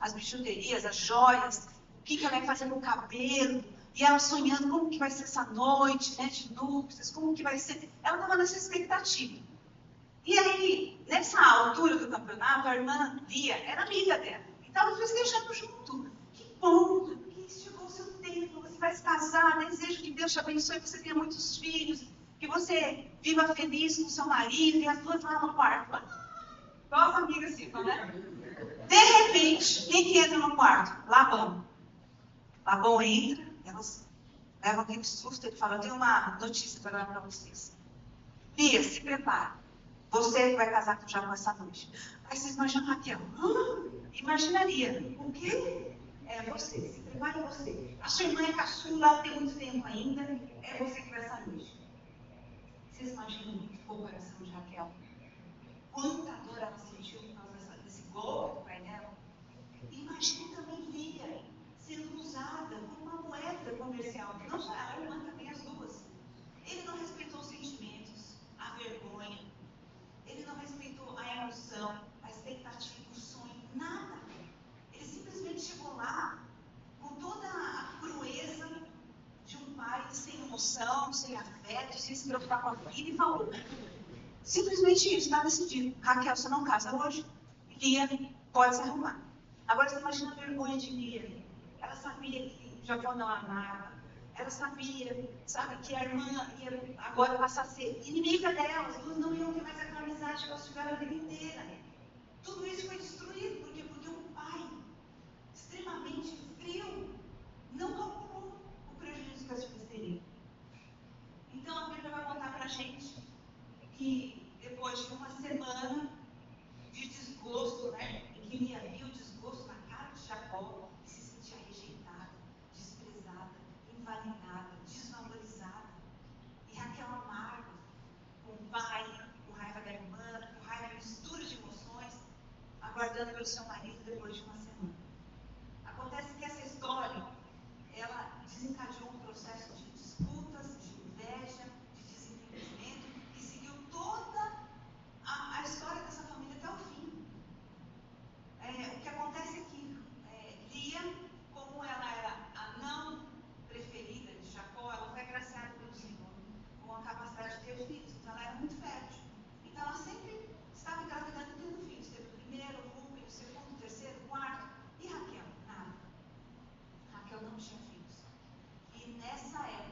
[SPEAKER 4] as bijuterias, as joias, o que ela ia fazer no cabelo. E ela sonhando como que vai ser essa noite, né, de núpcias, como que vai ser. Ela estava nessa expectativa. E aí, nessa altura do campeonato, a irmã Lia era amiga dela. E estavam festejando junto. Que bom, que chegou o seu tempo, você vai se casar, desejo que Deus te abençoe, que você tenha muitos filhos, que você viva feliz com seu marido, e as duas lá no quarto. Igual as amigas ficam, né? De repente, quem que entra no quarto? Labão. Labão entra, elas levam aquele susto, ele fala: eu tenho uma notícia para dar para vocês. Lia, se prepara. Você vai casar com Jacó essa noite. Aí vocês imaginam Raquel. Imaginaria. O quê? É você. Se prepare você. A sua irmã é caçula, tem muito tempo ainda. É você que vai essa noite. Vocês imaginam o coração de Raquel? quanta dor ela sentiu por causa desse golpe do pai dela. Imagine também Lia sendo usada como uma moeda comercial. Não só ela, a irmã também, as duas. Ele não respeitou os sentimentos, a vergonha. Ele não respeitou a emoção, a expectativa, o sonho, nada. Ele simplesmente chegou lá com toda a crueza de um pai sem emoção, sem afeto, sem se preocupar com a vida e falou. Simplesmente isso, está decidido. Raquel, você não casa hoje, Lia pode se arrumar. Agora você imagina a vergonha de Lia. Ela sabia que Jacó não amava. Ela sabia, sabe, que a irmã ia agora passar a ser inimiga dela. As duas não iam ter mais aquela amizade que elas tiveram a vida inteira. Tudo isso foi destruído. Por quê? Porque o pai, extremamente frio, não calculou o prejuízo que as filhas teriam. Então a Bíblia vai contar para a gente que depois de uma semana de desgosto, né, em que Lia viu o desgosto na cara de Jacó e se sentia rejeitada, desprezada, invalidada, desvalorizada. E Raquel amarga, com o pai, com raiva da irmã, com raiva, mistura de emoções, aguardando pelo seu marido depois de uma semana. Acontece que essa história, ela desencadeou um processo de disputas, de inveja, de desentendimento, e seguiu toda a história dessa família até o fim. O que acontece é que Lia, como ela era a não preferida de Jacó, ela foi agraciada pelo Senhor com a capacidade de ter filhos. Então ela era muito fértil. Então ela sempre estava engravidando e tendo filhos. Teve o primeiro, o Rubem, o segundo, o terceiro, o quarto. E Raquel? Nada. Raquel não tinha filhos. E nessa época,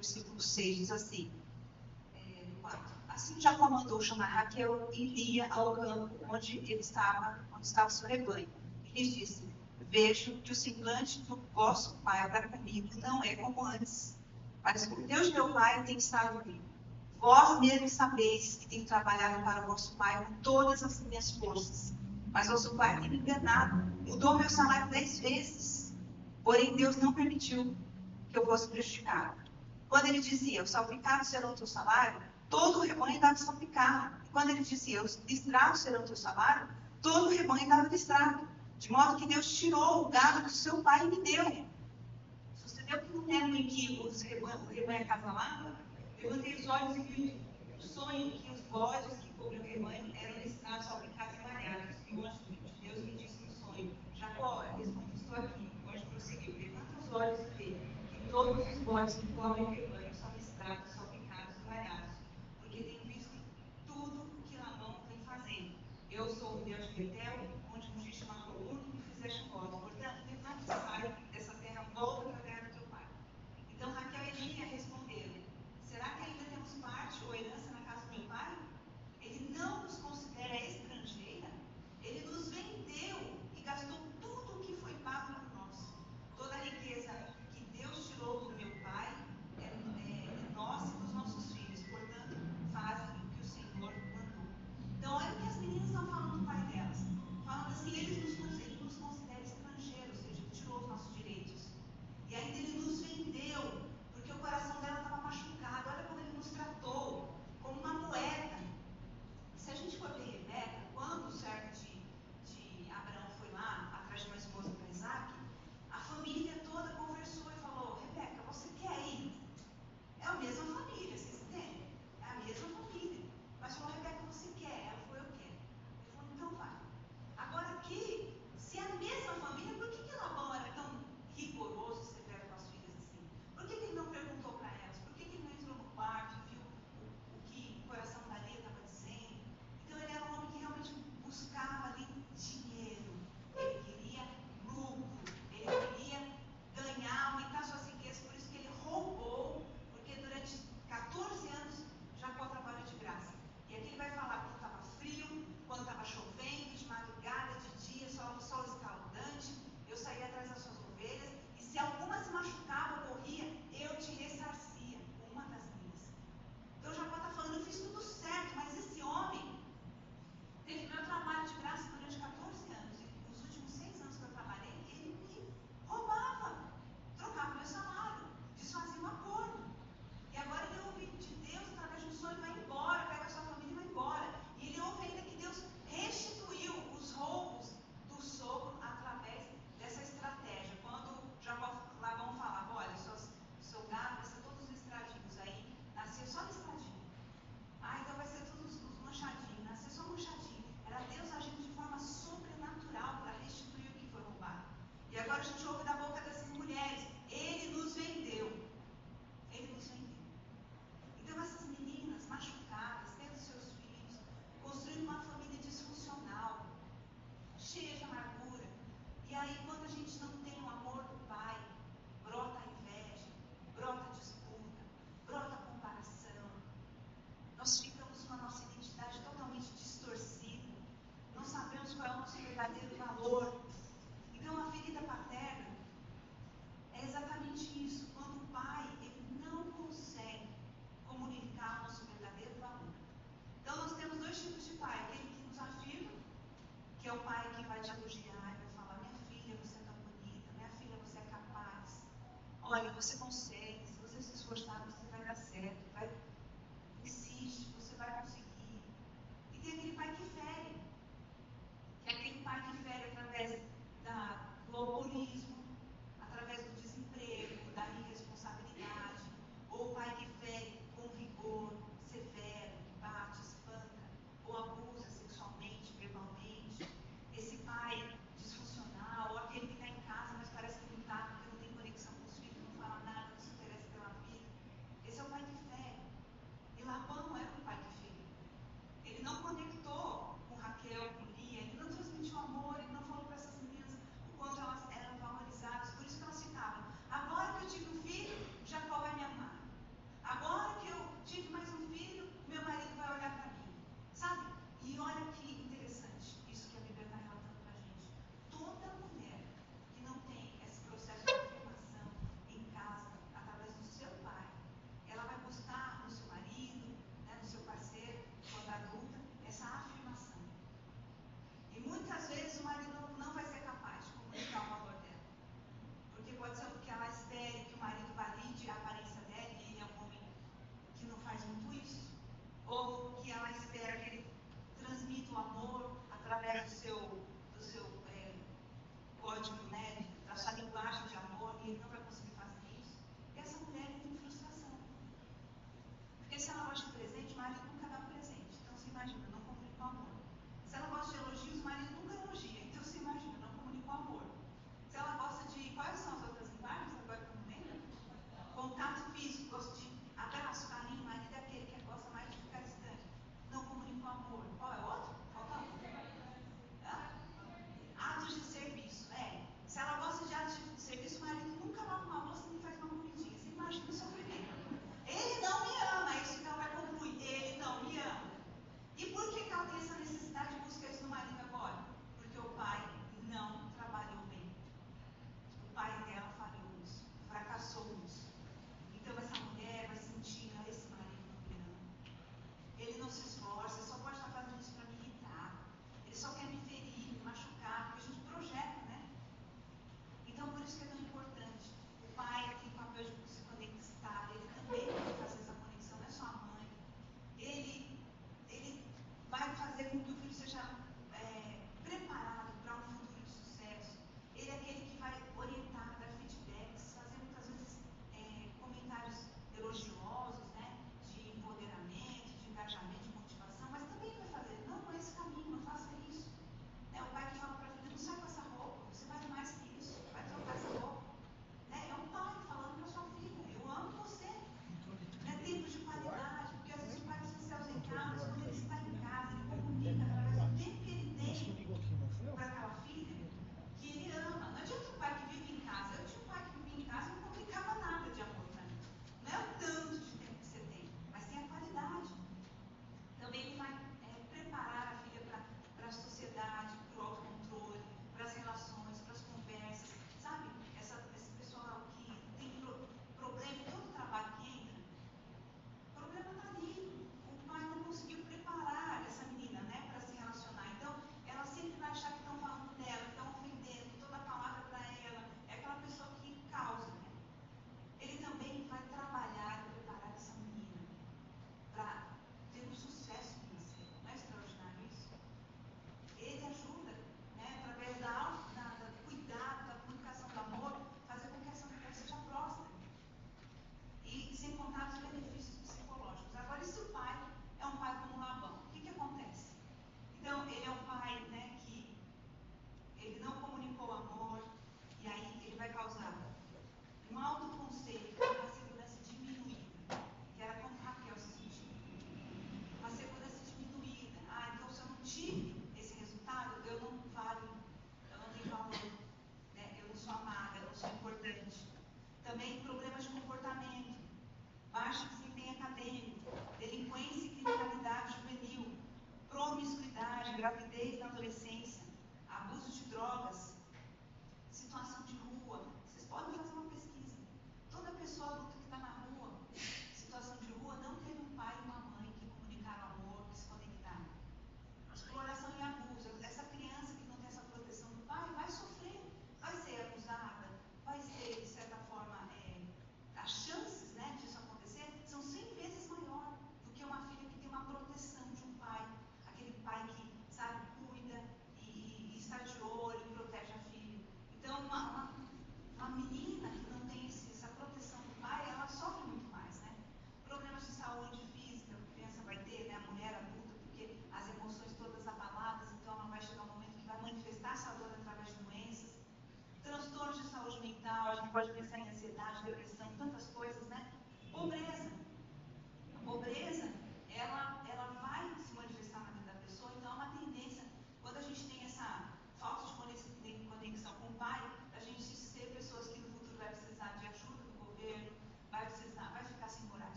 [SPEAKER 4] versículo 6, diz assim, no 4. Assim Jacó mandou chamar Raquel e Lia ao campo onde estava o seu rebanho. E lhes disse, vejo que o semblante do vosso pai para comigo não é como antes. Mas o Deus de meu pai tem estado comigo. Vós mesmos sabeis que tenho trabalhado para o vosso pai com todas as minhas forças. Mas vosso pai tem me enganado, mudou meu salário 10 vezes. Porém, Deus não permitiu que eu fosse prejudicado. Quando ele dizia, os salpicados serão o teu salário, todo o rebanho dava salpicado. E quando ele dizia, os listrados serão o teu salário, todo o rebanho dava listrado. De modo que Deus tirou o gado do seu pai e me deu. Sucedeu que no tempo em que o rebanho acasalava, levantei os olhos e vi o sonho em que os bodes que cobriam o rebanho eram listrados, salpicados e malhados. E o anjo de Deus me disse no sonho, Jacó, eu respondi, estou aqui. O anjo prosseguiu, levanta os olhos e vê que todos os bodes que cobrem o rebanho são listrados, salpicados e malhados. Porque tenho visto tudo o que Labão vem fazendo. Eu sou o Deus de Betel, onde ungiste uma coluna e me fizeste voto. Portanto, levanta e sai dessa terra, volta para a terra do teu pai. Então Raquel e Lia responderam, será que ainda temos parte ou herança na casa do meu pai? Ele não nos considera estrangeira? Ele nos vendeu e gastou tudo o que foi pago por nós. Toda a riqueza que Deus tirou do meu pai é nossa e dos nossos filhos. Portanto, fazem o que o Senhor mandou. Então, olha o que as meninas estão falando do pai delas. Falando assim, ele nos considera estrangeiros, ou seja, ele tirou os nossos direitos. E ainda ele nos vendeu, porque o coração dela estava machucado. Olha como ele nos tratou, como uma moeda. Se a gente for ver Rebeca, quando o servo de Abraão foi lá, atrás de uma esposa para Isaac, a família toda conversou e falou, Rebeca, você quer ir? É a mesma família, vocês entendem? É a mesma família. Mas falou, Rebeca, você quer? Ela falou, eu quero. Ele falou, então vai. Agora aqui, se é a mesma família, por que Labão era tão rigoroso e severo com as filhas assim? Por que ele não perguntou para elas? Por que ele não entrou no quarto e viu o que o coração da Lia estava dizendo? Então ele era um homem que realmente buscava ali dinheiro. Ele queria lucro. Ele queria ganhar, aumentar suas riquezas. Por isso que ele roubou, porque durante 14 anos Jacó trabalhou de graça. E aqui ele vai falar quando estava frio, quando estava chovendo, de madrugada, de dia, sol escaldante, eu saía atrás das suas ovelhas, e se alguma se machucava ou morria, eu te ressarcia, uma das minhas. Então Jacó está falando, eu fiz tudo certo, mas esse homem teve meu trabalho de graça durante 14 anos, e nos últimos 6 anos que eu trabalhei, ele me roubava, trocava meu salário, desfazia um acordo. E agora ele ouve de Deus através de um sonho e vai embora, pega a sua família e vai embora. E ele ouve ainda que Deus restituiu os roubos do sogro através dessa estratégia. Quando Labão falava, olha, seu gado vai ser todos listradinhos, aí nascia só listradinho. Então vai ser todos os manchadinhos, nascia só manchadinho. Era Deus agindo de forma sobrenatural para restituir o que foi roubado. E agora a gente ouve da boca dessas mulheres, ele nos vendeu. Ele nos vendeu. Então essas meninas machucadas, tendo seus filhos, construindo uma família disfuncional, cheia de amargura. E aí quando a gente não tem o amor do pai, brota a inveja, brota a disputa, brota a comparação. Nós ficamos com a nossa identidade totalmente distorcida. Não sabemos qual é o nosso verdadeiro valor. Então a ferida paterna é exatamente isso. Quando o pai ele não consegue comunicar o nosso verdadeiro valor. Então nós temos 2 tipos de pai. Aquele que nos afirma, que é o pai que vai te elogiar e vai falar, minha filha, você é tão bonita, minha filha, você é capaz. Olha, você consegue, se você se esforçar, você vai dar certo, insiste, você vai conseguir. E tem aquele pai que fere, que é aquele pai que fere através do alcoolismo, através do desemprego, da irresponsabilidade, ou o pai que fere com rigor, severo, que bate, espanca, ou abusa sexualmente, verbalmente. Esse pai disfuncional, ou aquele que está em casa, mas parece que não está, porque não tem conexão com os filhos, não fala nada, não se interessa pela vida. ela espera que ele transmita o amor através do seu código, né, da sua linguagem de amor, e ele não vai conseguir fazer isso. Essa mulher entra em frustração. Porque se ela gosta de presente, o marido nunca dá presente. Então você imagina, não comunica o amor. Se ela gosta de elogios, o marido nunca elogia. Então você imagina, não comunica o amor. Se ela gosta de. Quais são as outras linguagens? Agora que eu não lembro. Contato físico, gosta de abraço, carinho, o marido é aquele que gosta mais de ficar distante. Não comunica o amor. Qual é o outro? Qual é o outro?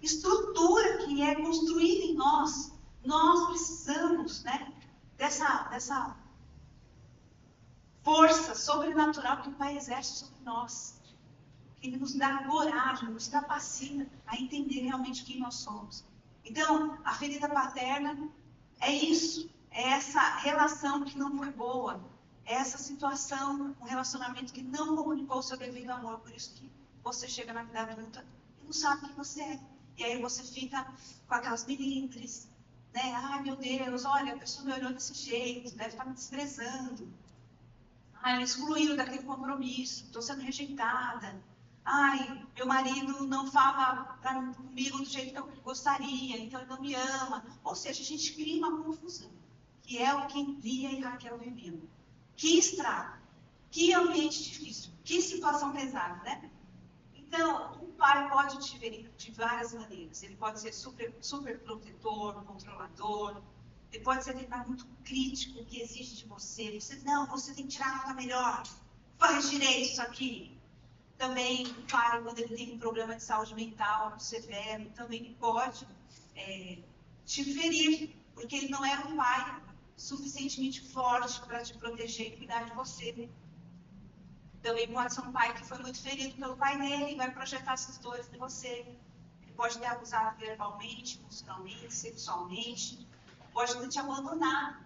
[SPEAKER 4] estrutura que é construída em nós. Nós precisamos, né, dessa força sobrenatural que o Pai exerce sobre nós. Ele nos dá coragem, nos capacita a entender realmente quem nós somos. Então, a ferida paterna é isso. É essa relação que não foi boa. É essa situação, um relacionamento que não comunicou o seu devido amor. Por isso que você chega na vida adulta e não sabe quem você é. E aí você fica com aquelas milímetros, né? Ai, meu Deus, olha, a pessoa me olhou desse jeito, deve estar me desprezando. Ai, me excluiu daquele compromisso, estou sendo rejeitada. Ai, meu marido não fala comigo do jeito que eu gostaria, então ele não me ama. Ou seja, a gente cria uma confusão, que é o que Lia e Raquel viviam. Que estrago, que ambiente difícil, que situação pesada, né? Então, o pai pode te ver de várias maneiras. Ele pode ser super protetor, controlador. Ele pode ser muito crítico, que exige de você. Você tem que tirar a nota melhor. Faz direito isso aqui. Também o pai, quando ele tem um problema de saúde mental severo, também pode te ferir, porque ele não é um pai suficientemente forte para te proteger e cuidar de você. Também pode ser um pai que foi muito ferido pelo pai dele e vai projetar essas dores em você. Ele pode ter abusado verbalmente, emocionalmente, sexualmente. Pode ter te abandonado.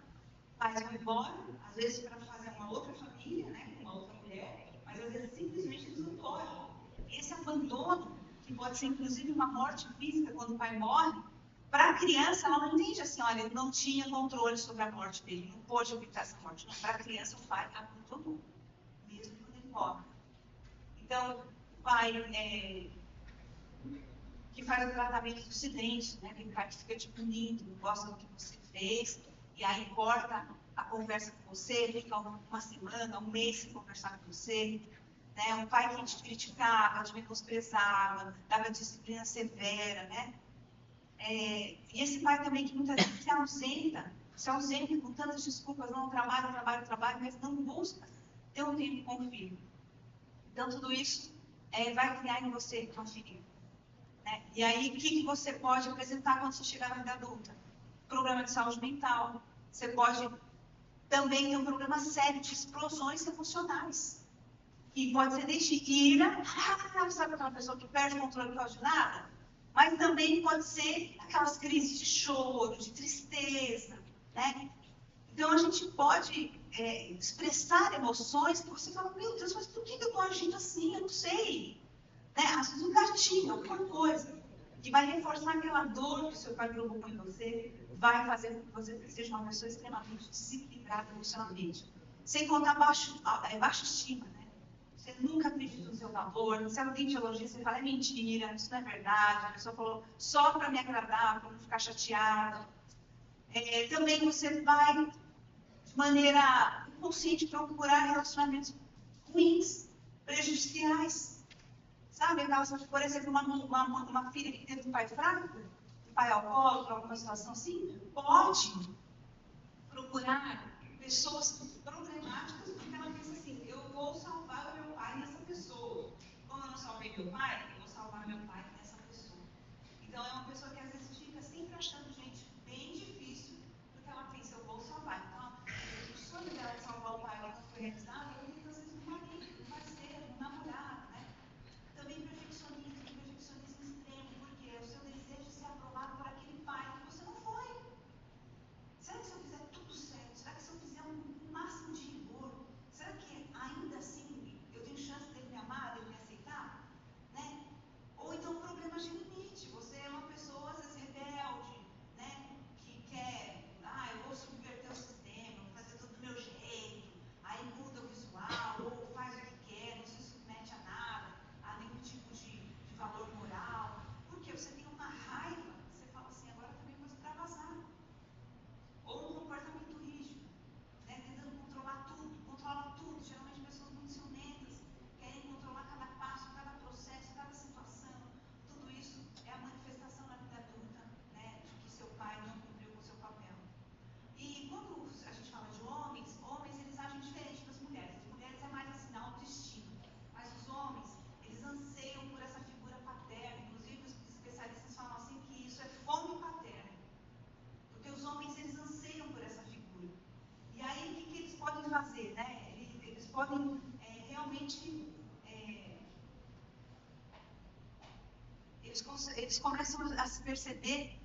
[SPEAKER 4] Mas vai embora, às vezes para fazer uma outra família, né, com uma outra mulher, mas às vezes simplesmente desampara. Esse abandono, que pode ser inclusive uma morte física quando o pai morre, para a criança, ela não entende assim, olha, ele não tinha controle sobre a morte dele, não pôde evitar essa morte. Para a criança, o pai abandonou, mesmo quando ele morre. Então, o pai que faz o tratamento do silêncio, né? Aquele pai que fica te punindo, não gosta do que você fez, e aí corta a conversa com você, fica uma semana, um mês sem conversar com você. Né? Um pai que te criticava, te menosprezava, dava disciplina severa, né? E esse pai também que muitas vezes se ausenta com tantas desculpas, não trabalho, mas não busca ter um tempo com o filho. Então, tudo isso vai criar em você uma ferida. Né? E aí, o que você pode apresentar quando você chegar na vida adulta? Problema de saúde mental. Você pode também ter um problema sério de explosões emocionais. E pode ser desde ira, sabe aquela pessoa que perde o controle por causa de nada? Mas também pode ser aquelas crises de choro, de tristeza, né? Então, a gente pode expressar emoções que você fala, meu Deus, mas por que eu estou agindo assim? Eu não sei. Né? Às vezes um gatilho, alguma coisa, que vai reforçar aquela dor que o seu pai provocou em você, vai fazer com que você seja uma pessoa extremamente desequilibrada emocionalmente. Sem contar baixa estima, né? Você nunca acredita no seu valor, se alguém te elogia, você fala, é mentira, isso não é verdade, a pessoa falou só para me agradar, para não ficar chateada. Também você vai, de maneira inconsciente, procurar relacionamentos ruins, prejudiciais. Sabe, por exemplo, uma filha que teve um pai fraco, um pai alcoólatra, alguma situação assim, pode procurar pessoas problemáticas, porque ela pensa assim, eu vou salvar o meu pai nessa pessoa. Como eu não salvei meu pai, eu vou salvar meu pai nessa pessoa. Então, é uma pessoa que às vezes fica sempre achando gente bem difícil, porque ela pensa, eu vou salvar. Então, o sonho dela de salvar o pai, ela não foi realizado, ela tem às vezes um marido, um parceiro, um namorado, né? Também perfeccionismo extremo, porque é o seu desejo de ser aprovado por aquele pai que você não foi. Será que se eu fizer tudo certo? Será que se eu fizer um máximo de rigor, será que ainda assim eu tenho chance dele me amar, dele me aceitar? Né? quando realmente eles começam a se perceber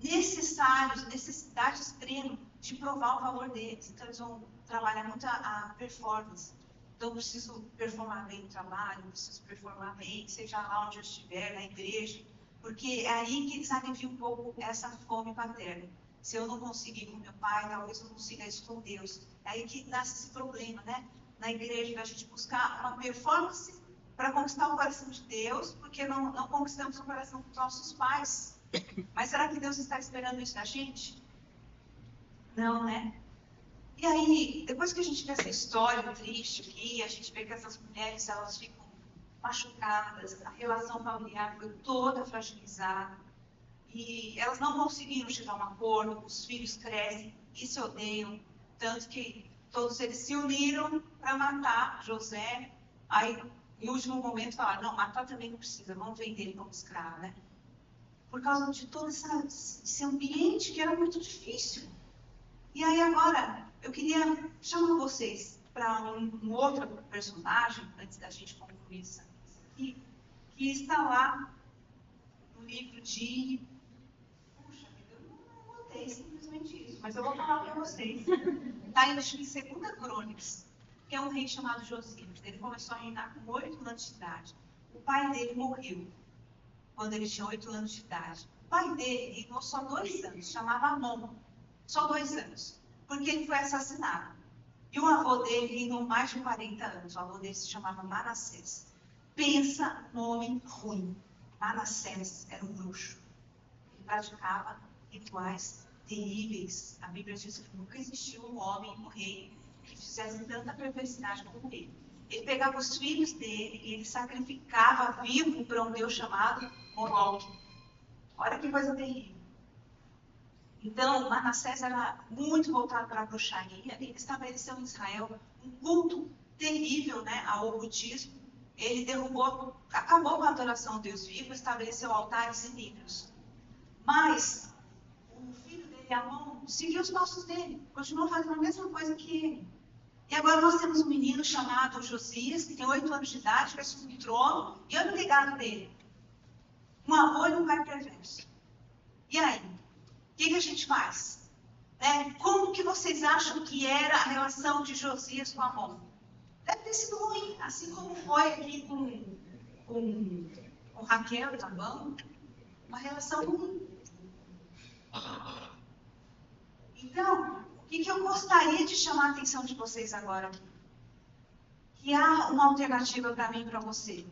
[SPEAKER 4] necessidade extrema de provar o valor deles. Então, eles vão trabalhar muito a performance. Então, eu preciso performar bem no trabalho, eu preciso performar bem, seja lá onde eu estiver, na igreja, porque é aí que eles aliviam um pouco essa fome paterna. Se eu não conseguir com meu pai, talvez eu consiga isso com Deus. É aí que nasce esse problema, né? Na igreja, da gente buscar uma performance para conquistar o coração de Deus, porque não conquistamos o coração dos nossos pais. Mas será que Deus está esperando isso da gente? Não, né? E aí, depois que a gente vê essa história triste aqui, a gente vê que essas mulheres, elas ficam machucadas, a relação familiar foi toda fragilizada, e elas não conseguiram chegar a um acordo, os filhos crescem e se odeiam, tanto que todos eles se uniram para matar José. Aí, em último momento, falaram, não, matar também não precisa, vamos vender ele como escravo, né? Por causa de todo esse ambiente que era muito difícil. E aí agora, eu queria chamar vocês para um outro personagem, antes da gente concluir isso aqui, que está lá no livro de... Puxa vida, eu não anotei simplesmente isso, mas eu vou falar para vocês. Está em 2ª Crônicas, que é um rei chamado Josias. Ele começou a reinar com 8 anos de idade. O pai dele morreu quando ele tinha 8 anos de idade. O pai dele reinou só 2 anos, chamava Amon. Só 2 anos, porque ele foi assassinado. E o avô dele reinou mais de 40 anos. O avô dele se chamava Manassés. Pensa nome ruim. Manassés era um bruxo. Ele praticava rituais terríveis. A Bíblia diz que nunca existiu um homem, um rei, que fizesse tanta perversidade como ele. Ele pegava os filhos dele e ele sacrificava vivo para um Deus chamado Moloque. Olha que coisa terrível. Então, Manassés era muito voltado para a bruxaria. Ele estabeleceu em Israel um culto terrível, né, ao budismo. Ele acabou com a adoração ao Deus vivo, estabeleceu altares e ídolos. Mas o filho dele, Amon, seguiu os passos dele, continuou fazendo a mesma coisa que ele. E agora nós temos um menino chamado Josias, que tem 8 anos de idade, vai subir no trono, e olha o legado dele. Um avô e um pai perverso. E aí? O que a gente faz? Né? Como que vocês acham que era a relação de Josias com Amon? Deve ter sido ruim, assim como foi aqui com Raquel e Labão. Uma relação ruim. Então, o que eu gostaria de chamar a atenção de vocês agora aqui? Que há uma alternativa para mim e para você.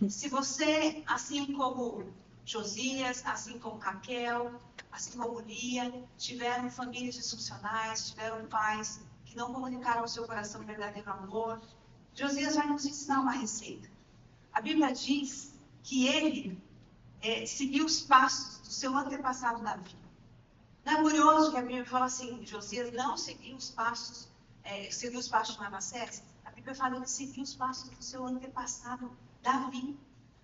[SPEAKER 4] Se você, assim como Josias, assim como Raquel, assim como Lia, tiveram famílias disfuncionais, tiveram pais que não comunicaram ao seu coração o verdadeiro amor, Josias vai nos ensinar uma receita. A Bíblia diz que ele seguiu os passos do seu antepassado Davi. Não é curioso que a Bíblia fala assim, Josias não seguiu os passos de Manassés? A Bíblia fala que ele seguiu os passos do seu antepassado Davi.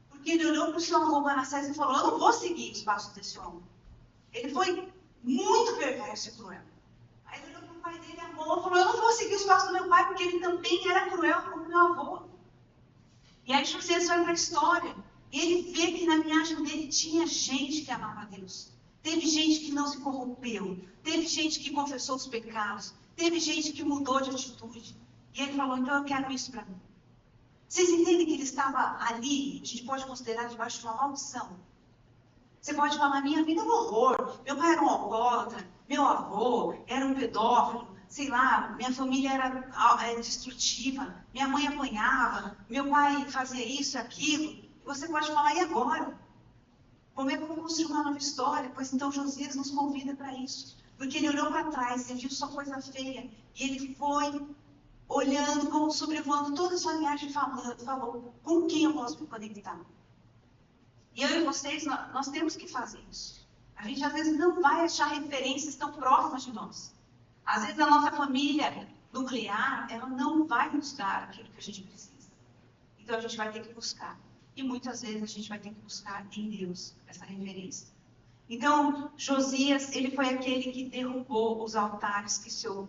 [SPEAKER 4] Porque ele olhou para o seu avô Manassés e falou, eu não vou seguir os passos desse homem. Ele foi muito perverso e cruel. Aí ele olhou para o pai dele, Amon, e falou, eu não vou seguir os passos do meu pai, porque ele também era cruel como meu avô. E aí Josias vai para a história. E ele vê que na linhagem dele tinha gente que amava a Deus. Teve gente que não se corrompeu. Teve gente que confessou os pecados. Teve gente que mudou de atitude. E ele falou, então eu quero isso para mim. Vocês entendem que ele estava ali, a gente pode considerar debaixo de uma maldição. Você pode falar, minha vida é um horror. Meu pai era um alcoólatra, meu avô era um pedófilo, sei lá, minha família era destrutiva, minha mãe apanhava, meu pai fazia isso e aquilo. Você pode falar, e agora? Como é que eu vou construir uma nova história? Pois então Josias nos convida para isso. Porque ele olhou para trás, ele viu só coisa feia. E ele foi olhando, como sobrevoando toda a sua linhagem, falou, com quem eu posso me conectar? E eu e vocês, nós temos que fazer isso. A gente às vezes não vai achar referências tão próximas de nós. Às vezes a nossa família nuclear, ela não vai nos dar aquilo que a gente precisa. Então a gente vai ter que buscar. E muitas vezes a gente vai ter que buscar em Deus essa referência. Então, Josias, ele foi aquele que derrubou os altares que seu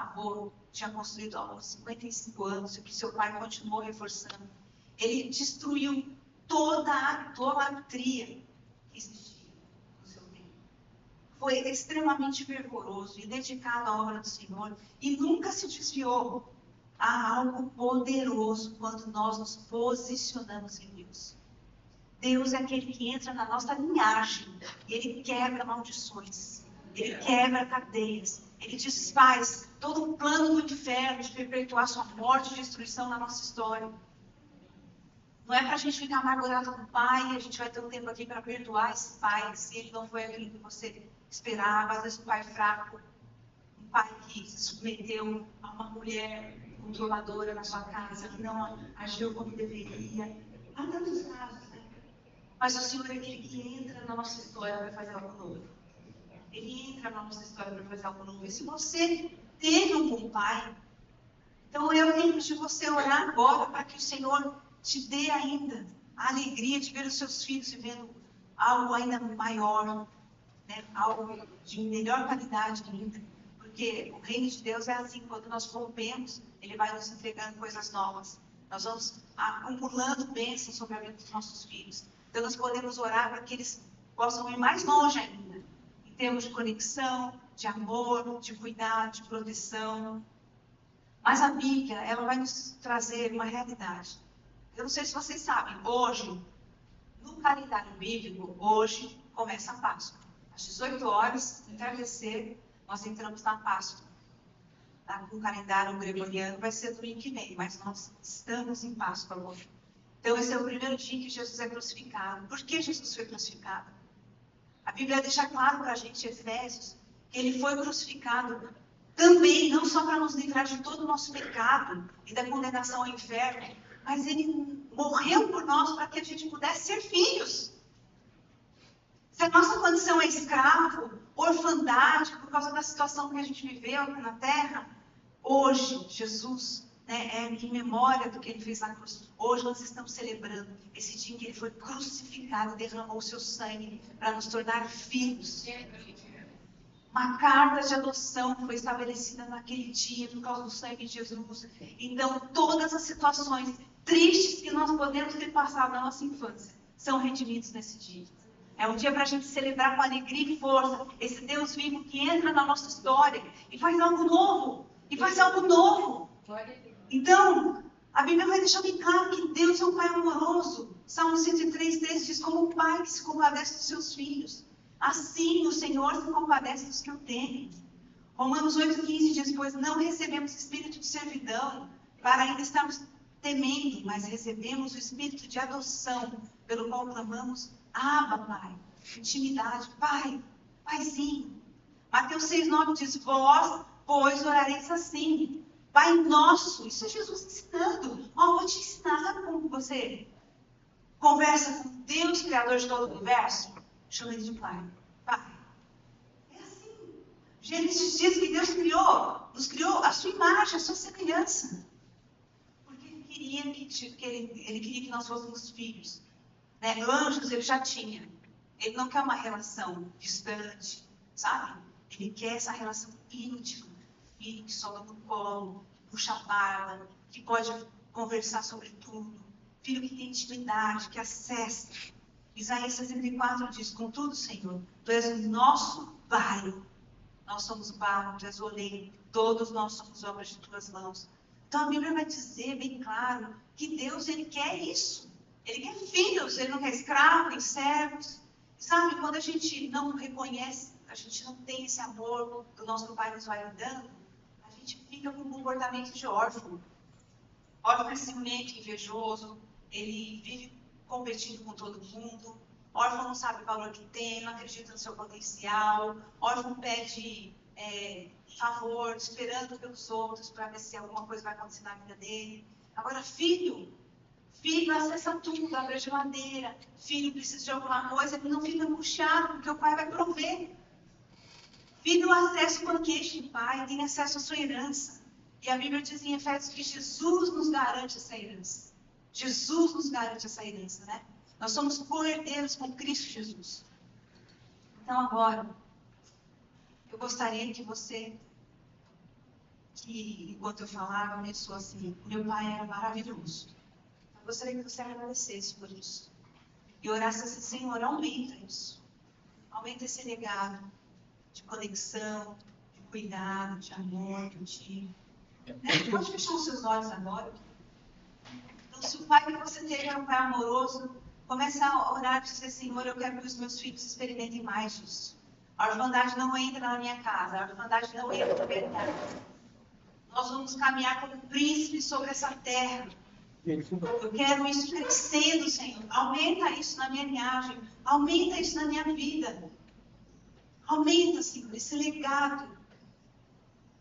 [SPEAKER 4] avô tinha construído há 55 anos, e que seu pai continuou reforçando. Ele destruiu toda a idolatria que existia no seu tempo. Foi extremamente fervoroso e dedicado à obra do Senhor e nunca se desviou. Há algo poderoso quando nós nos posicionamos em Deus. Deus é aquele que entra na nossa linhagem e Ele quebra maldições, Ele quebra cadeias, Ele desfaz todo o plano do inferno de perpetuar sua morte e destruição na nossa história. Não é para a gente ficar amargurado com o pai, e a gente vai ter um tempo aqui para perdoar esse pai, se ele não foi aquilo que você esperava, às vezes um pai fraco, um pai que se submeteu a uma mulher controladora na sua casa, que não agiu como deveria. Há tantos casos, né? Mas o Senhor é aquele que entra na nossa história para fazer algo novo. Ele entra na nossa história para fazer algo novo. E se você teve um bom pai, então eu lembro de você orar agora para que o Senhor te dê ainda a alegria de ver os seus filhos vivendo algo ainda maior, né? Algo de melhor qualidade ainda. Porque o reino de Deus é assim, quando nós rompemos, Ele vai nos entregando coisas novas. Nós vamos acumulando bênçãos sobre a vida dos nossos filhos. Então nós podemos orar para que eles possam ir mais longe ainda, em termos de conexão, de amor, de cuidado, de proteção. Mas a Bíblia, ela vai nos trazer uma realidade. Eu não sei se vocês sabem, hoje, no calendário bíblico, hoje começa a Páscoa. Às 18 horas, no entardecer, nós entramos na Páscoa. No calendário gregoriano vai ser domingo que vem, mas nós estamos em Páscoa hoje. Então, esse é o primeiro dia que Jesus é crucificado. Por que Jesus foi crucificado? A Bíblia deixa claro para a gente, Efésios, que Ele foi crucificado também, não só para nos livrar de todo o nosso pecado e da condenação ao inferno, mas Ele morreu por nós para que a gente pudesse ser filhos. Se a nossa condição é escravo, orfandade, por causa da situação que a gente viveu aqui na Terra, hoje, Jesus, é em memória do que Ele fez na cruz. Hoje nós estamos celebrando esse dia em que Ele foi crucificado e derramou o seu sangue para nos tornar filhos. Uma carta de adoção foi estabelecida naquele dia por causa do sangue de Jesus. Então, todas as situações tristes que nós podemos ter passado na nossa infância são redimidas nesse dia. É um dia para a gente celebrar com alegria e força esse Deus vivo que entra na nossa história e faz algo novo. E faz algo novo. Então, a Bíblia vai deixar bem claro que Deus é um Pai amoroso. Salmo 103 diz, como o Pai que se compadece dos seus filhos, assim o Senhor se compadece dos que o temem. Romanos 8,15 diz, pois não recebemos espírito de servidão para ainda estarmos temendo, mas recebemos o espírito de adoção, pelo qual clamamos, Abba, Pai. Intimidade, Pai, Paizinho. Mateus 6,9 diz, vós, pois, orareis assim. Pai nosso, isso é Jesus ensinando. Vou te ensinar, sabe como você conversa com Deus, Criador de todo o universo? Chama Ele de Pai. Pai. É assim. Gênesis diz que Deus nos criou a sua imagem, a sua semelhança. Porque Ele queria que nós fôssemos filhos. Né? Anjos Ele já tinha. Ele não quer uma relação distante, sabe? Ele quer essa relação íntima. Filho que sola no colo, que puxa a barba, que pode conversar sobre tudo. Filho que tem intimidade, que acessa. Isaías 64 diz, contudo, Senhor, Tu és o nosso Pai. Nós somos barro, Tu és oleiro, todos nós somos obras de Tuas mãos. Então a Bíblia vai dizer bem claro que Deus, Ele quer isso. Ele quer filhos, Ele não quer escravos, nem servos. Sabe, quando a gente não reconhece, a gente não tem esse amor que o nosso Pai nos vai dando, a gente fica com um comportamento de órfão. Órfão é ciumento, invejoso, ele vive competindo com todo mundo. Órfão não sabe o valor que tem, não acredita no seu potencial. Órfão pede favor, esperando pelos outros para ver se alguma coisa vai acontecer na vida dele. Agora, filho acessa tudo, abre a geladeira. Filho precisa de alguma coisa, ele não fica angustiado, porque o pai vai prover. Filho acessa o banquete do pai, tem acesso à sua herança. E a Bíblia diz em Efésios que Jesus nos garante essa herança. Jesus nos garante essa herança, né? Nós somos co-herdeiros com Cristo Jesus. Então agora, eu gostaria que você que, enquanto eu falava, pensou assim: meu pai era maravilhoso. Eu gostaria que você agradecesse por isso. E orasse assim: Senhor, aumenta isso. Aumenta esse legado de conexão, de cuidado, de amor que eu tive. Pode fechar os seus olhos agora. Então, se o pai que você teve é um pai amoroso, comece a orar e dizer: Senhor, eu quero que os meus filhos experimentem mais disso. A orfandade não entra na minha casa, a orfandade não entra na minha casa. Nós vamos caminhar como príncipes sobre essa terra. Eu quero isso crescendo, Senhor. Aumenta isso na minha linhagem. Aumenta isso na minha vida. Aumenta, Senhor, esse legado.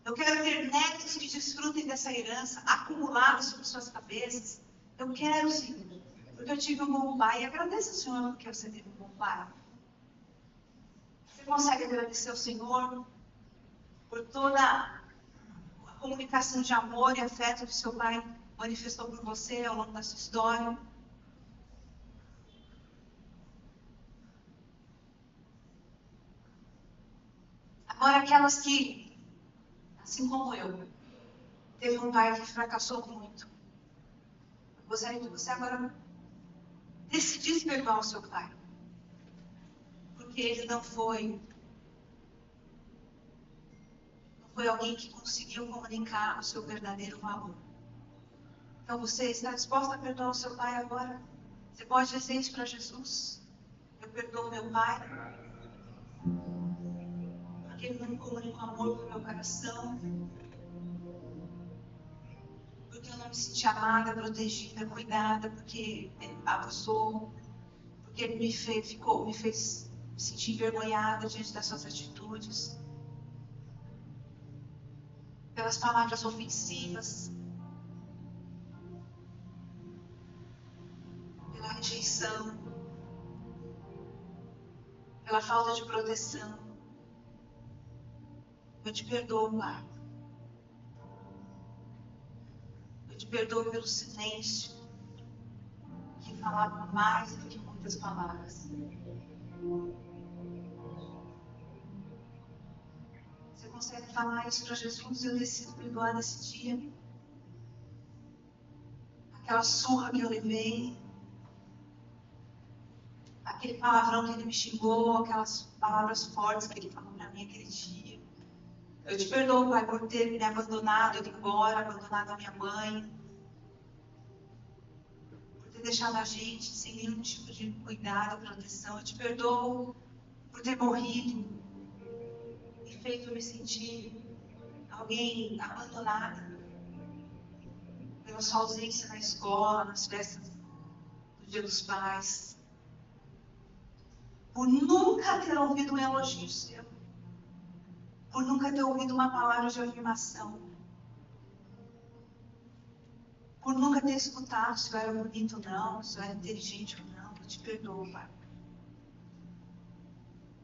[SPEAKER 4] Eu quero ter netos que desfrutem dessa herança acumulada sobre suas cabeças. Eu quero, Senhor, porque eu tive um bom pai. E agradeça ao Senhor porque você teve um bom pai. Você consegue agradecer ao Senhor por toda a comunicação de amor e afeto que seu pai manifestou por você ao longo da sua história? Agora, aquelas que, assim como eu, teve um pai que fracassou muito, eu gostaria que você agora decidisse perdoar o seu pai, porque ele não foi alguém que conseguiu comunicar o seu verdadeiro valor. Então, você está disposta a perdoar o seu pai agora? Você pode dizer isso para Jesus: eu perdoo meu pai, porque ele não comunicou amor para o meu coração, porque eu não me senti amada, protegida, cuidada, porque ele abusou, porque ele me fez me sentir envergonhada diante das suas atitudes, pelas palavras ofensivas, pela rejeição, pela falta de proteção. Eu te perdoo, Pai. Eu te perdoo pelo silêncio, que falava mais do que muitas palavras. Você consegue falar isso para Jesus? Eu decido perdoar nesse dia. Aquela surra que eu levei, aquele palavrão que ele me xingou, aquelas palavras fortes que ele falou para mim aquele dia. Eu te perdoo, Pai, por ter me abandonado, ido embora, abandonado a minha mãe, por ter deixado a gente sem nenhum tipo de cuidado, proteção. Eu te perdoo por ter morrido e feito me sentir alguém abandonada pela sua ausência na escola, nas festas do Dia dos Pais, por nunca ter ouvido um elogio seu, por nunca ter ouvido uma palavra de afirmação, por nunca ter escutado se eu era bonito ou não, se eu era inteligente ou não. Eu te perdoo, Pai,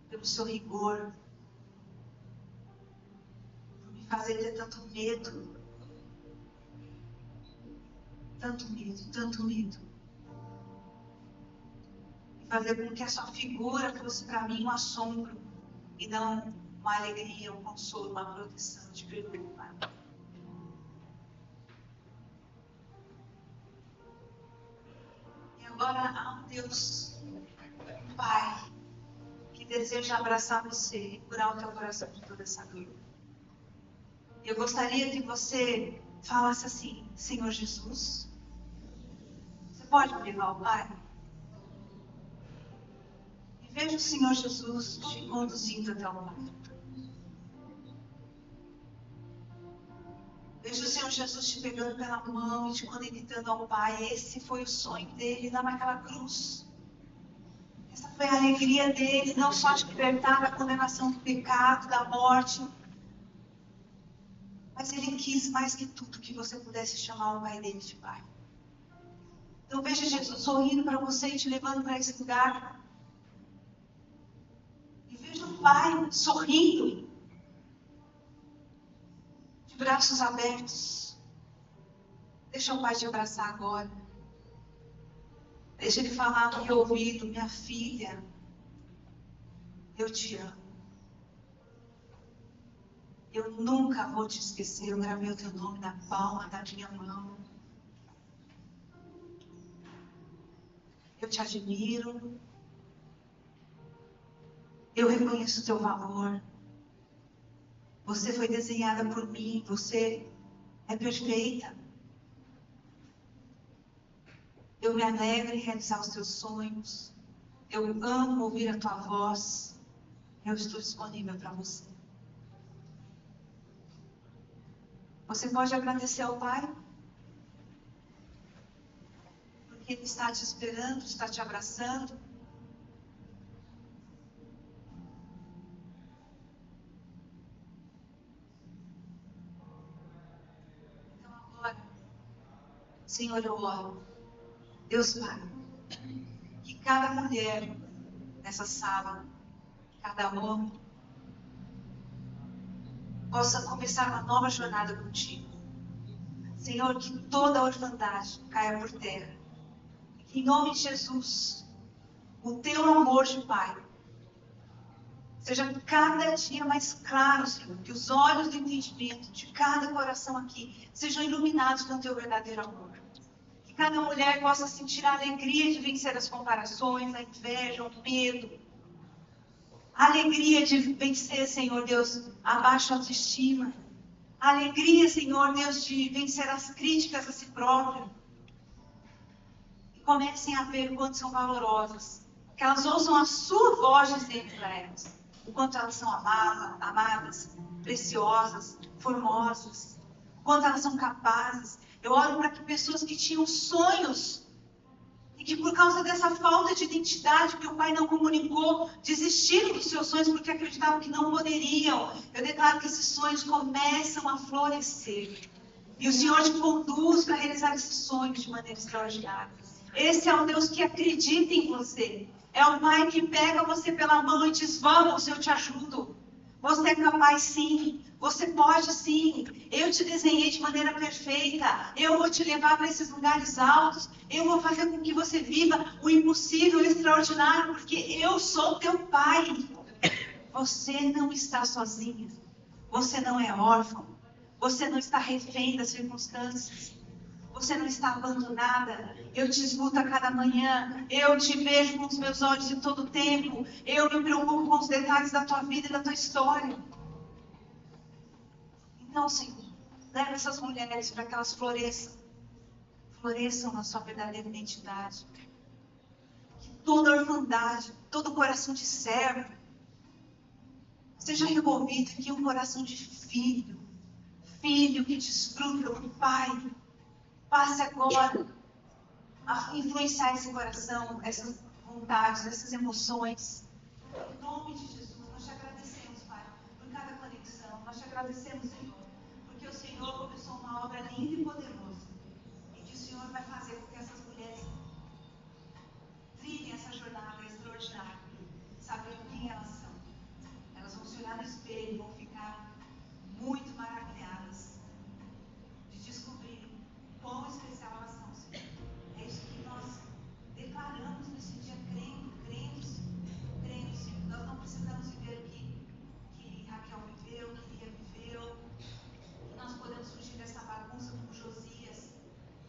[SPEAKER 4] pelo seu rigor, por me fazer ter tanto medo, tanto medo, e fazer com que a sua figura fosse para mim um assombro e não uma alegria, um consolo, uma proteção. Eu te perdoo, Pai. E agora há um Deus, um Pai, que deseja abraçar você e curar o teu coração de toda essa dor. Eu gostaria que você falasse assim: Senhor Jesus, você pode me levar ao Pai? E veja o Senhor Jesus te conduzindo até o Pai. Veja o Senhor Jesus te pegando pela mão e te conectando ao Pai. Esse foi o sonho dele lá naquela cruz. Essa foi a alegria dele, não só de libertar da condenação do pecado, da morte, mas ele quis mais que tudo que você pudesse chamar o Pai dele de Pai. Então veja Jesus sorrindo para você e te levando para esse lugar. E veja o Pai sorrindo, de braços abertos. Deixa o Pai te abraçar agora. Deixa ele falar no meu ouvido: minha filha, eu te amo. Eu nunca vou te esquecer. Eu gravei o teu nome na palma da minha mão. Eu te admiro. Eu reconheço o teu valor. Você foi desenhada por mim. Você é perfeita. Eu me alegro em realizar os teus sonhos. Eu amo ouvir a tua voz. Eu estou disponível para você. Você pode agradecer ao Pai, porque Ele está te esperando, está te abraçando. Então agora, Senhor, eu oro. Deus Pai, que cada mulher nessa sala, cada homem, possa começar uma nova jornada contigo. Senhor, que toda a orfandade caia por terra. Que em nome de Jesus, o teu amor de Pai seja cada dia mais claro, Senhor. Que os olhos do entendimento de cada coração aqui sejam iluminados com o teu verdadeiro amor. Que cada mulher possa sentir a alegria de vencer as comparações, a inveja, o medo. A alegria de vencer, Senhor Deus, a baixa autoestima. A alegria, Senhor Deus, de vencer as críticas a si próprio. E comecem a ver o quanto são valorosas. Que elas ouçam a sua voz dizendo para elas o quanto elas são amadas, preciosas, formosas. O quanto elas são capazes. Eu oro para que pessoas que tinham sonhos e que por causa dessa falta de identidade que o Pai não comunicou, desistiram dos seus sonhos porque acreditavam que não poderiam. Eu declaro que esses sonhos começam a florescer. E o Senhor te conduz para realizar esses sonhos de maneira extraordinária. Esse é o Deus que acredita em você. É o Pai que pega você pela mão e diz, vamos, eu te ajudo. Você é capaz sim. Você pode sim. Eu te desenhei de maneira perfeita. Eu vou te levar para esses lugares altos. Eu vou fazer com que você viva o impossível, o extraordinário, porque eu sou teu Pai. Você não está sozinha. Você não é órfão. Você não está refém das circunstâncias. Você não está abandonada. Eu te escuto a cada manhã. Eu te vejo com os meus olhos em todo o tempo. Eu me preocupo com os detalhes da tua vida e da tua história. Então, Senhor, leva essas mulheres para que elas floresçam. Floresçam na sua verdadeira identidade. Que toda orfandade, todo coração de servo, seja removido aqui um coração de filho. Filho que desfruta do Pai. Passe agora a influenciar esse coração, essas vontades, essas emoções. Em nome de Jesus, nós te agradecemos, Pai, por cada conexão. Nós te agradecemos, Senhor, porque o Senhor começou uma obra linda e poderosa. E que o Senhor vai fazer com que essas mulheres trilhem essa jornada extraordinária, sabendo quem elas são. Elas vão se olhar no espelho e vão ficar muito maravilhadas de descobrir quão especial elas são, Senhor. É isso que nós declaramos nesse dia, crendo, Senhor. Nós não precisamos viver o que Raquel viveu, que Lia viveu. Nós podemos fugir dessa bagunça como Josias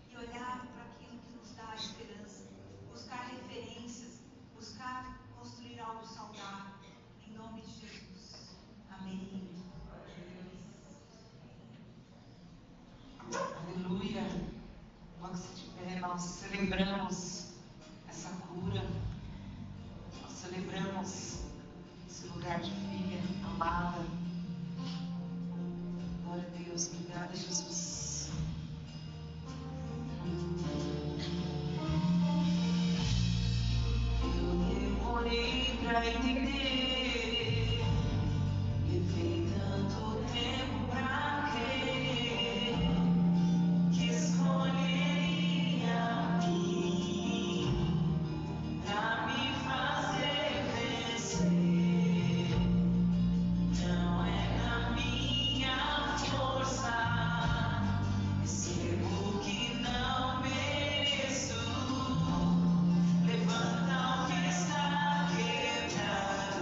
[SPEAKER 4] e olhar para aquilo que nos dá esperança. Buscar referências, buscar construir algo saudável. Em nome de Jesus. Amém.
[SPEAKER 1] Aleluia. Logo se tiver, nós celebramos essa cura. Nós celebramos esse lugar de filha amada. Glória a Deus. Obrigada, Jesus. Eu demorei para entender. Levei tanto tempo para crer que escolheria a mim para me fazer vencer. Não é na minha força, recebo o que não mereço. Levanta o que está quebrado.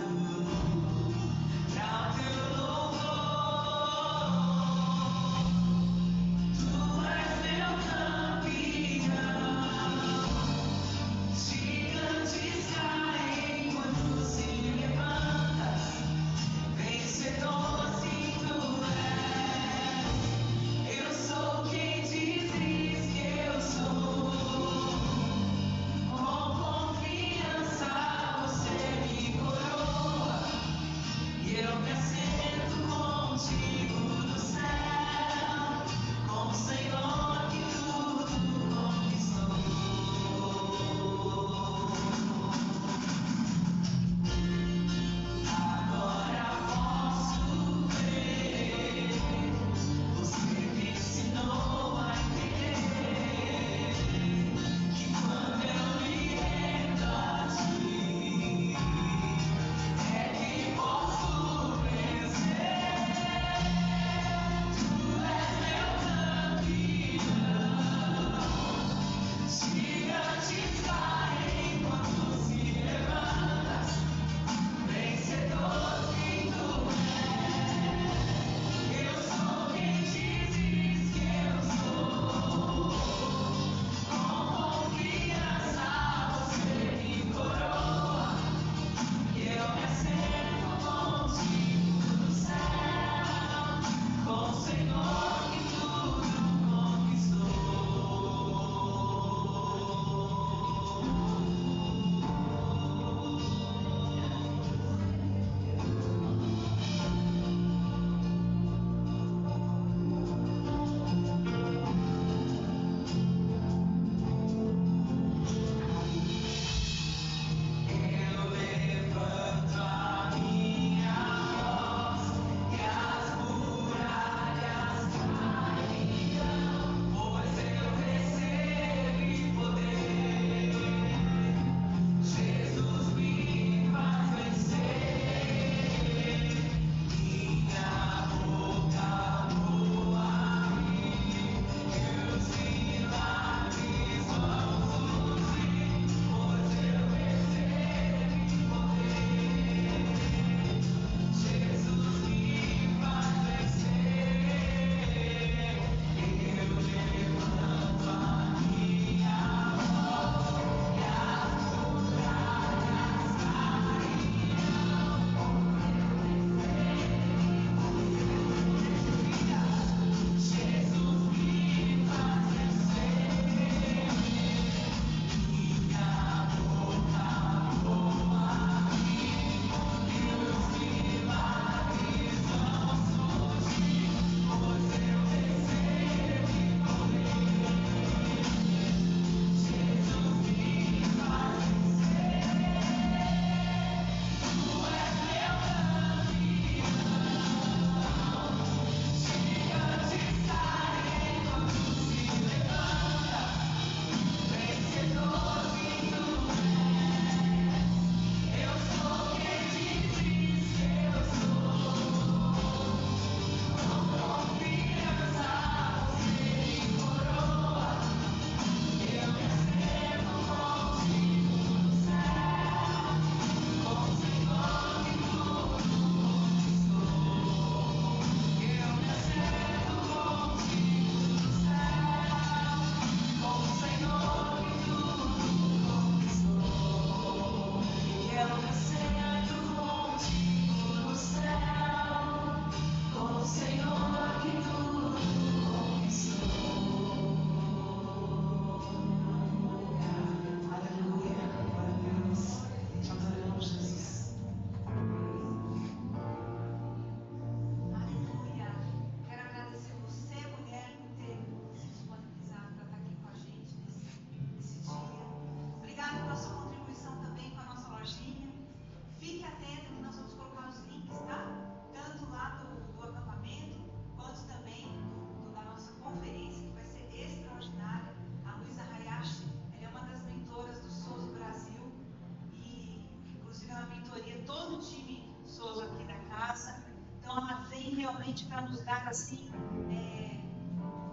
[SPEAKER 4] todo o time Souza aqui da casa. Então, ela vem realmente para nos dar, assim,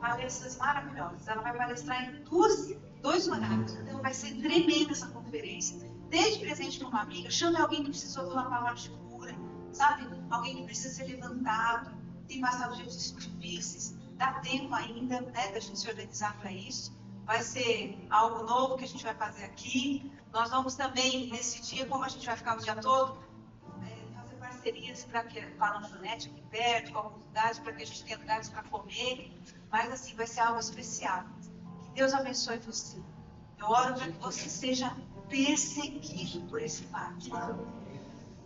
[SPEAKER 4] palestras maravilhosas. Ela vai palestrar em dois horários. Então, vai ser tremenda essa conferência. Desde presente para uma amiga, chame alguém que precisou de uma palavra de cura, sabe? Alguém que precisa ser levantado, tem passado dias difíceis. Dá tempo ainda, né, da gente se organizar para isso. Vai ser algo novo que a gente vai fazer aqui. Nós vamos também, nesse dia, como a gente vai ficar o dia todo, fazer parcerias com a lanchonete aqui perto, com alguns lugares, para que a gente tenha lugares para comer. Mas, assim, vai ser algo especial. Que Deus abençoe você. Eu oro para que você seja perseguido por esse pacto.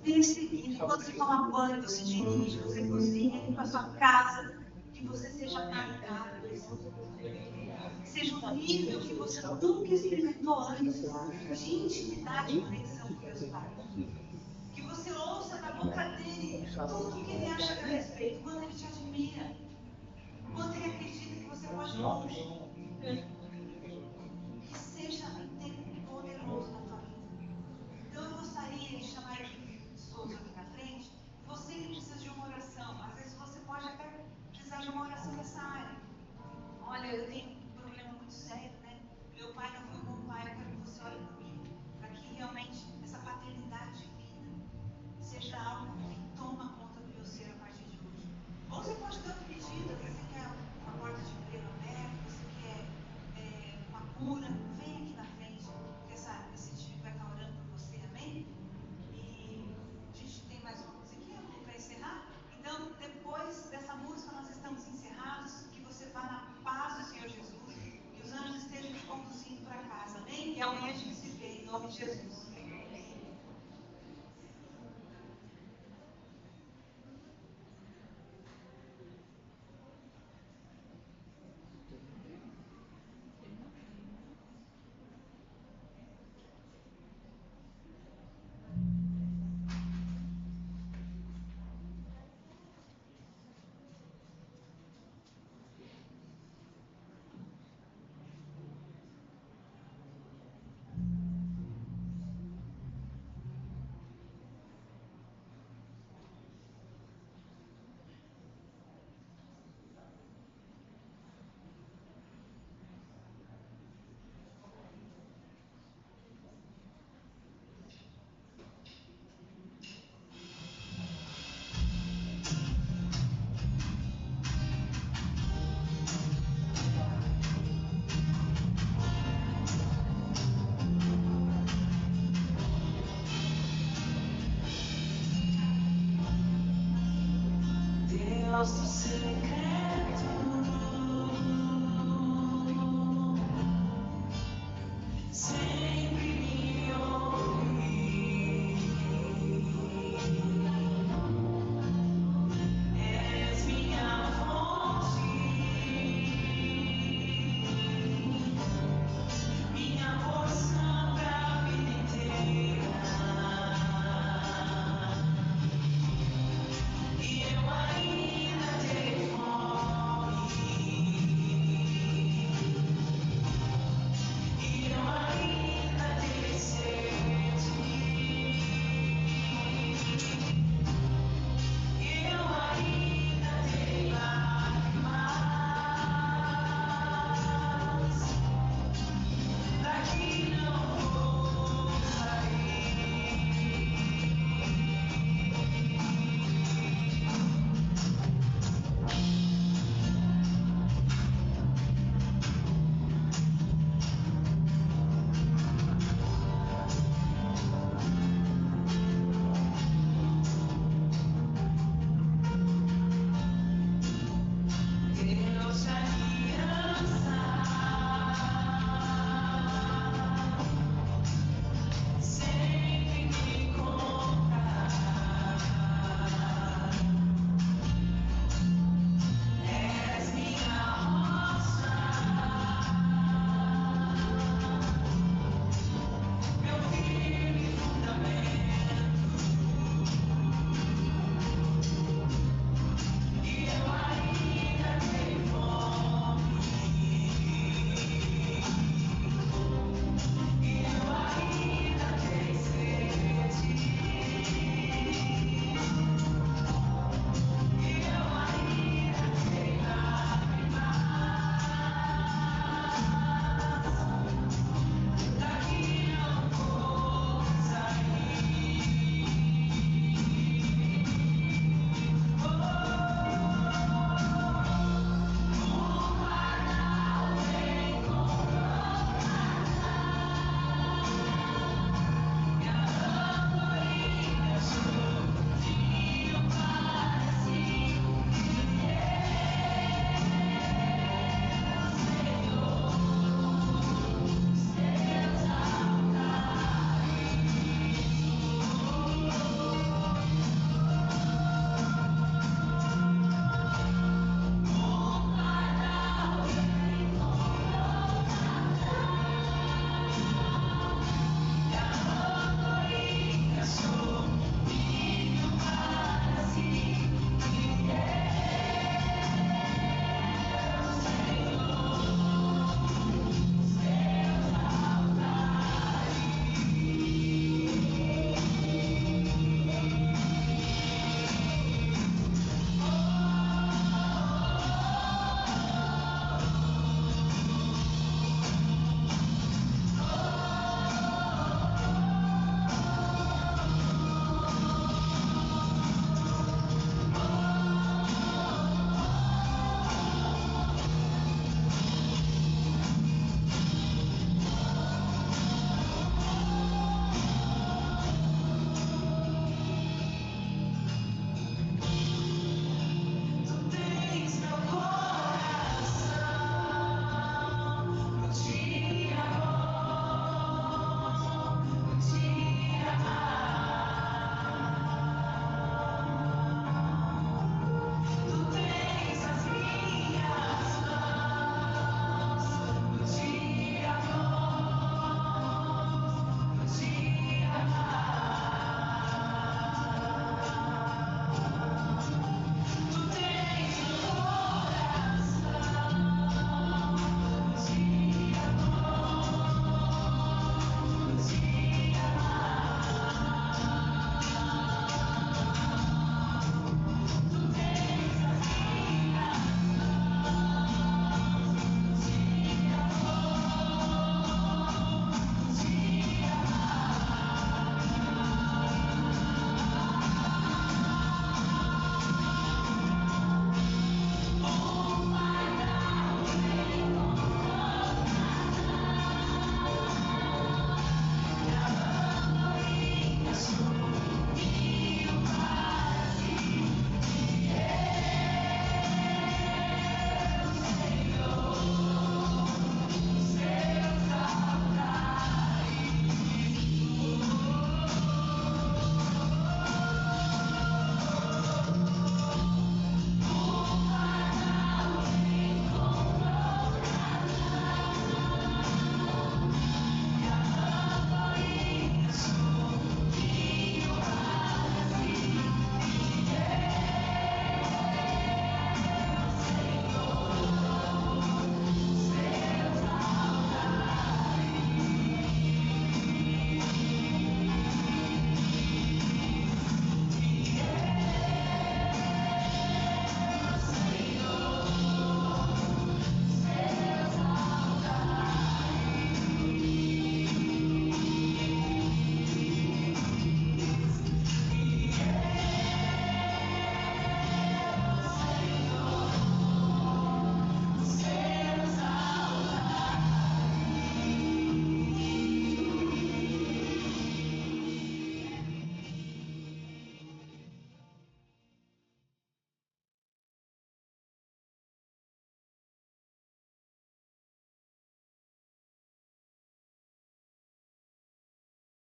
[SPEAKER 4] Perseguido. Enquanto você toma banho, você dirige, você cozinha, limpa a sua casa, que você seja marcado por esse pacto. Seja um nível que você nunca experimentou antes de intimidade e conexão com Deus Pai. Que você ouça da boca dele tudo o que ele acha a respeito, quanto ele te admira, quanto ele acredita que você pode ir longe. Que seja um tempo poderoso na tua vida. Então eu gostaria de chamar a equipe de Souza aqui na frente. Você que precisa de uma oração, às vezes você pode até precisar de uma oração nessa área. Olha, eu tenho um problema muito sério, né? Meu pai não foi um bom pai, eu quero que você ore por mim, para que realmente essa paternidade divina seja algo que toma conta do meu ser a partir de hoje. Ou você pode ter outro pedido, você quer uma porta de emprego aberta, você quer uma cura, vem aqui na frente, porque esse time vai estar orando por você, amém? E a gente tem mais uma musiquinha para encerrar. Então, depois dessa música, nós estamos encerrados. Que você vá na paz do Senhor Jesus, que os anjos estejam te conduzindo para casa, amém? E amanhã a gente se vê, em nome de Jesus.
[SPEAKER 1] Deus do céu.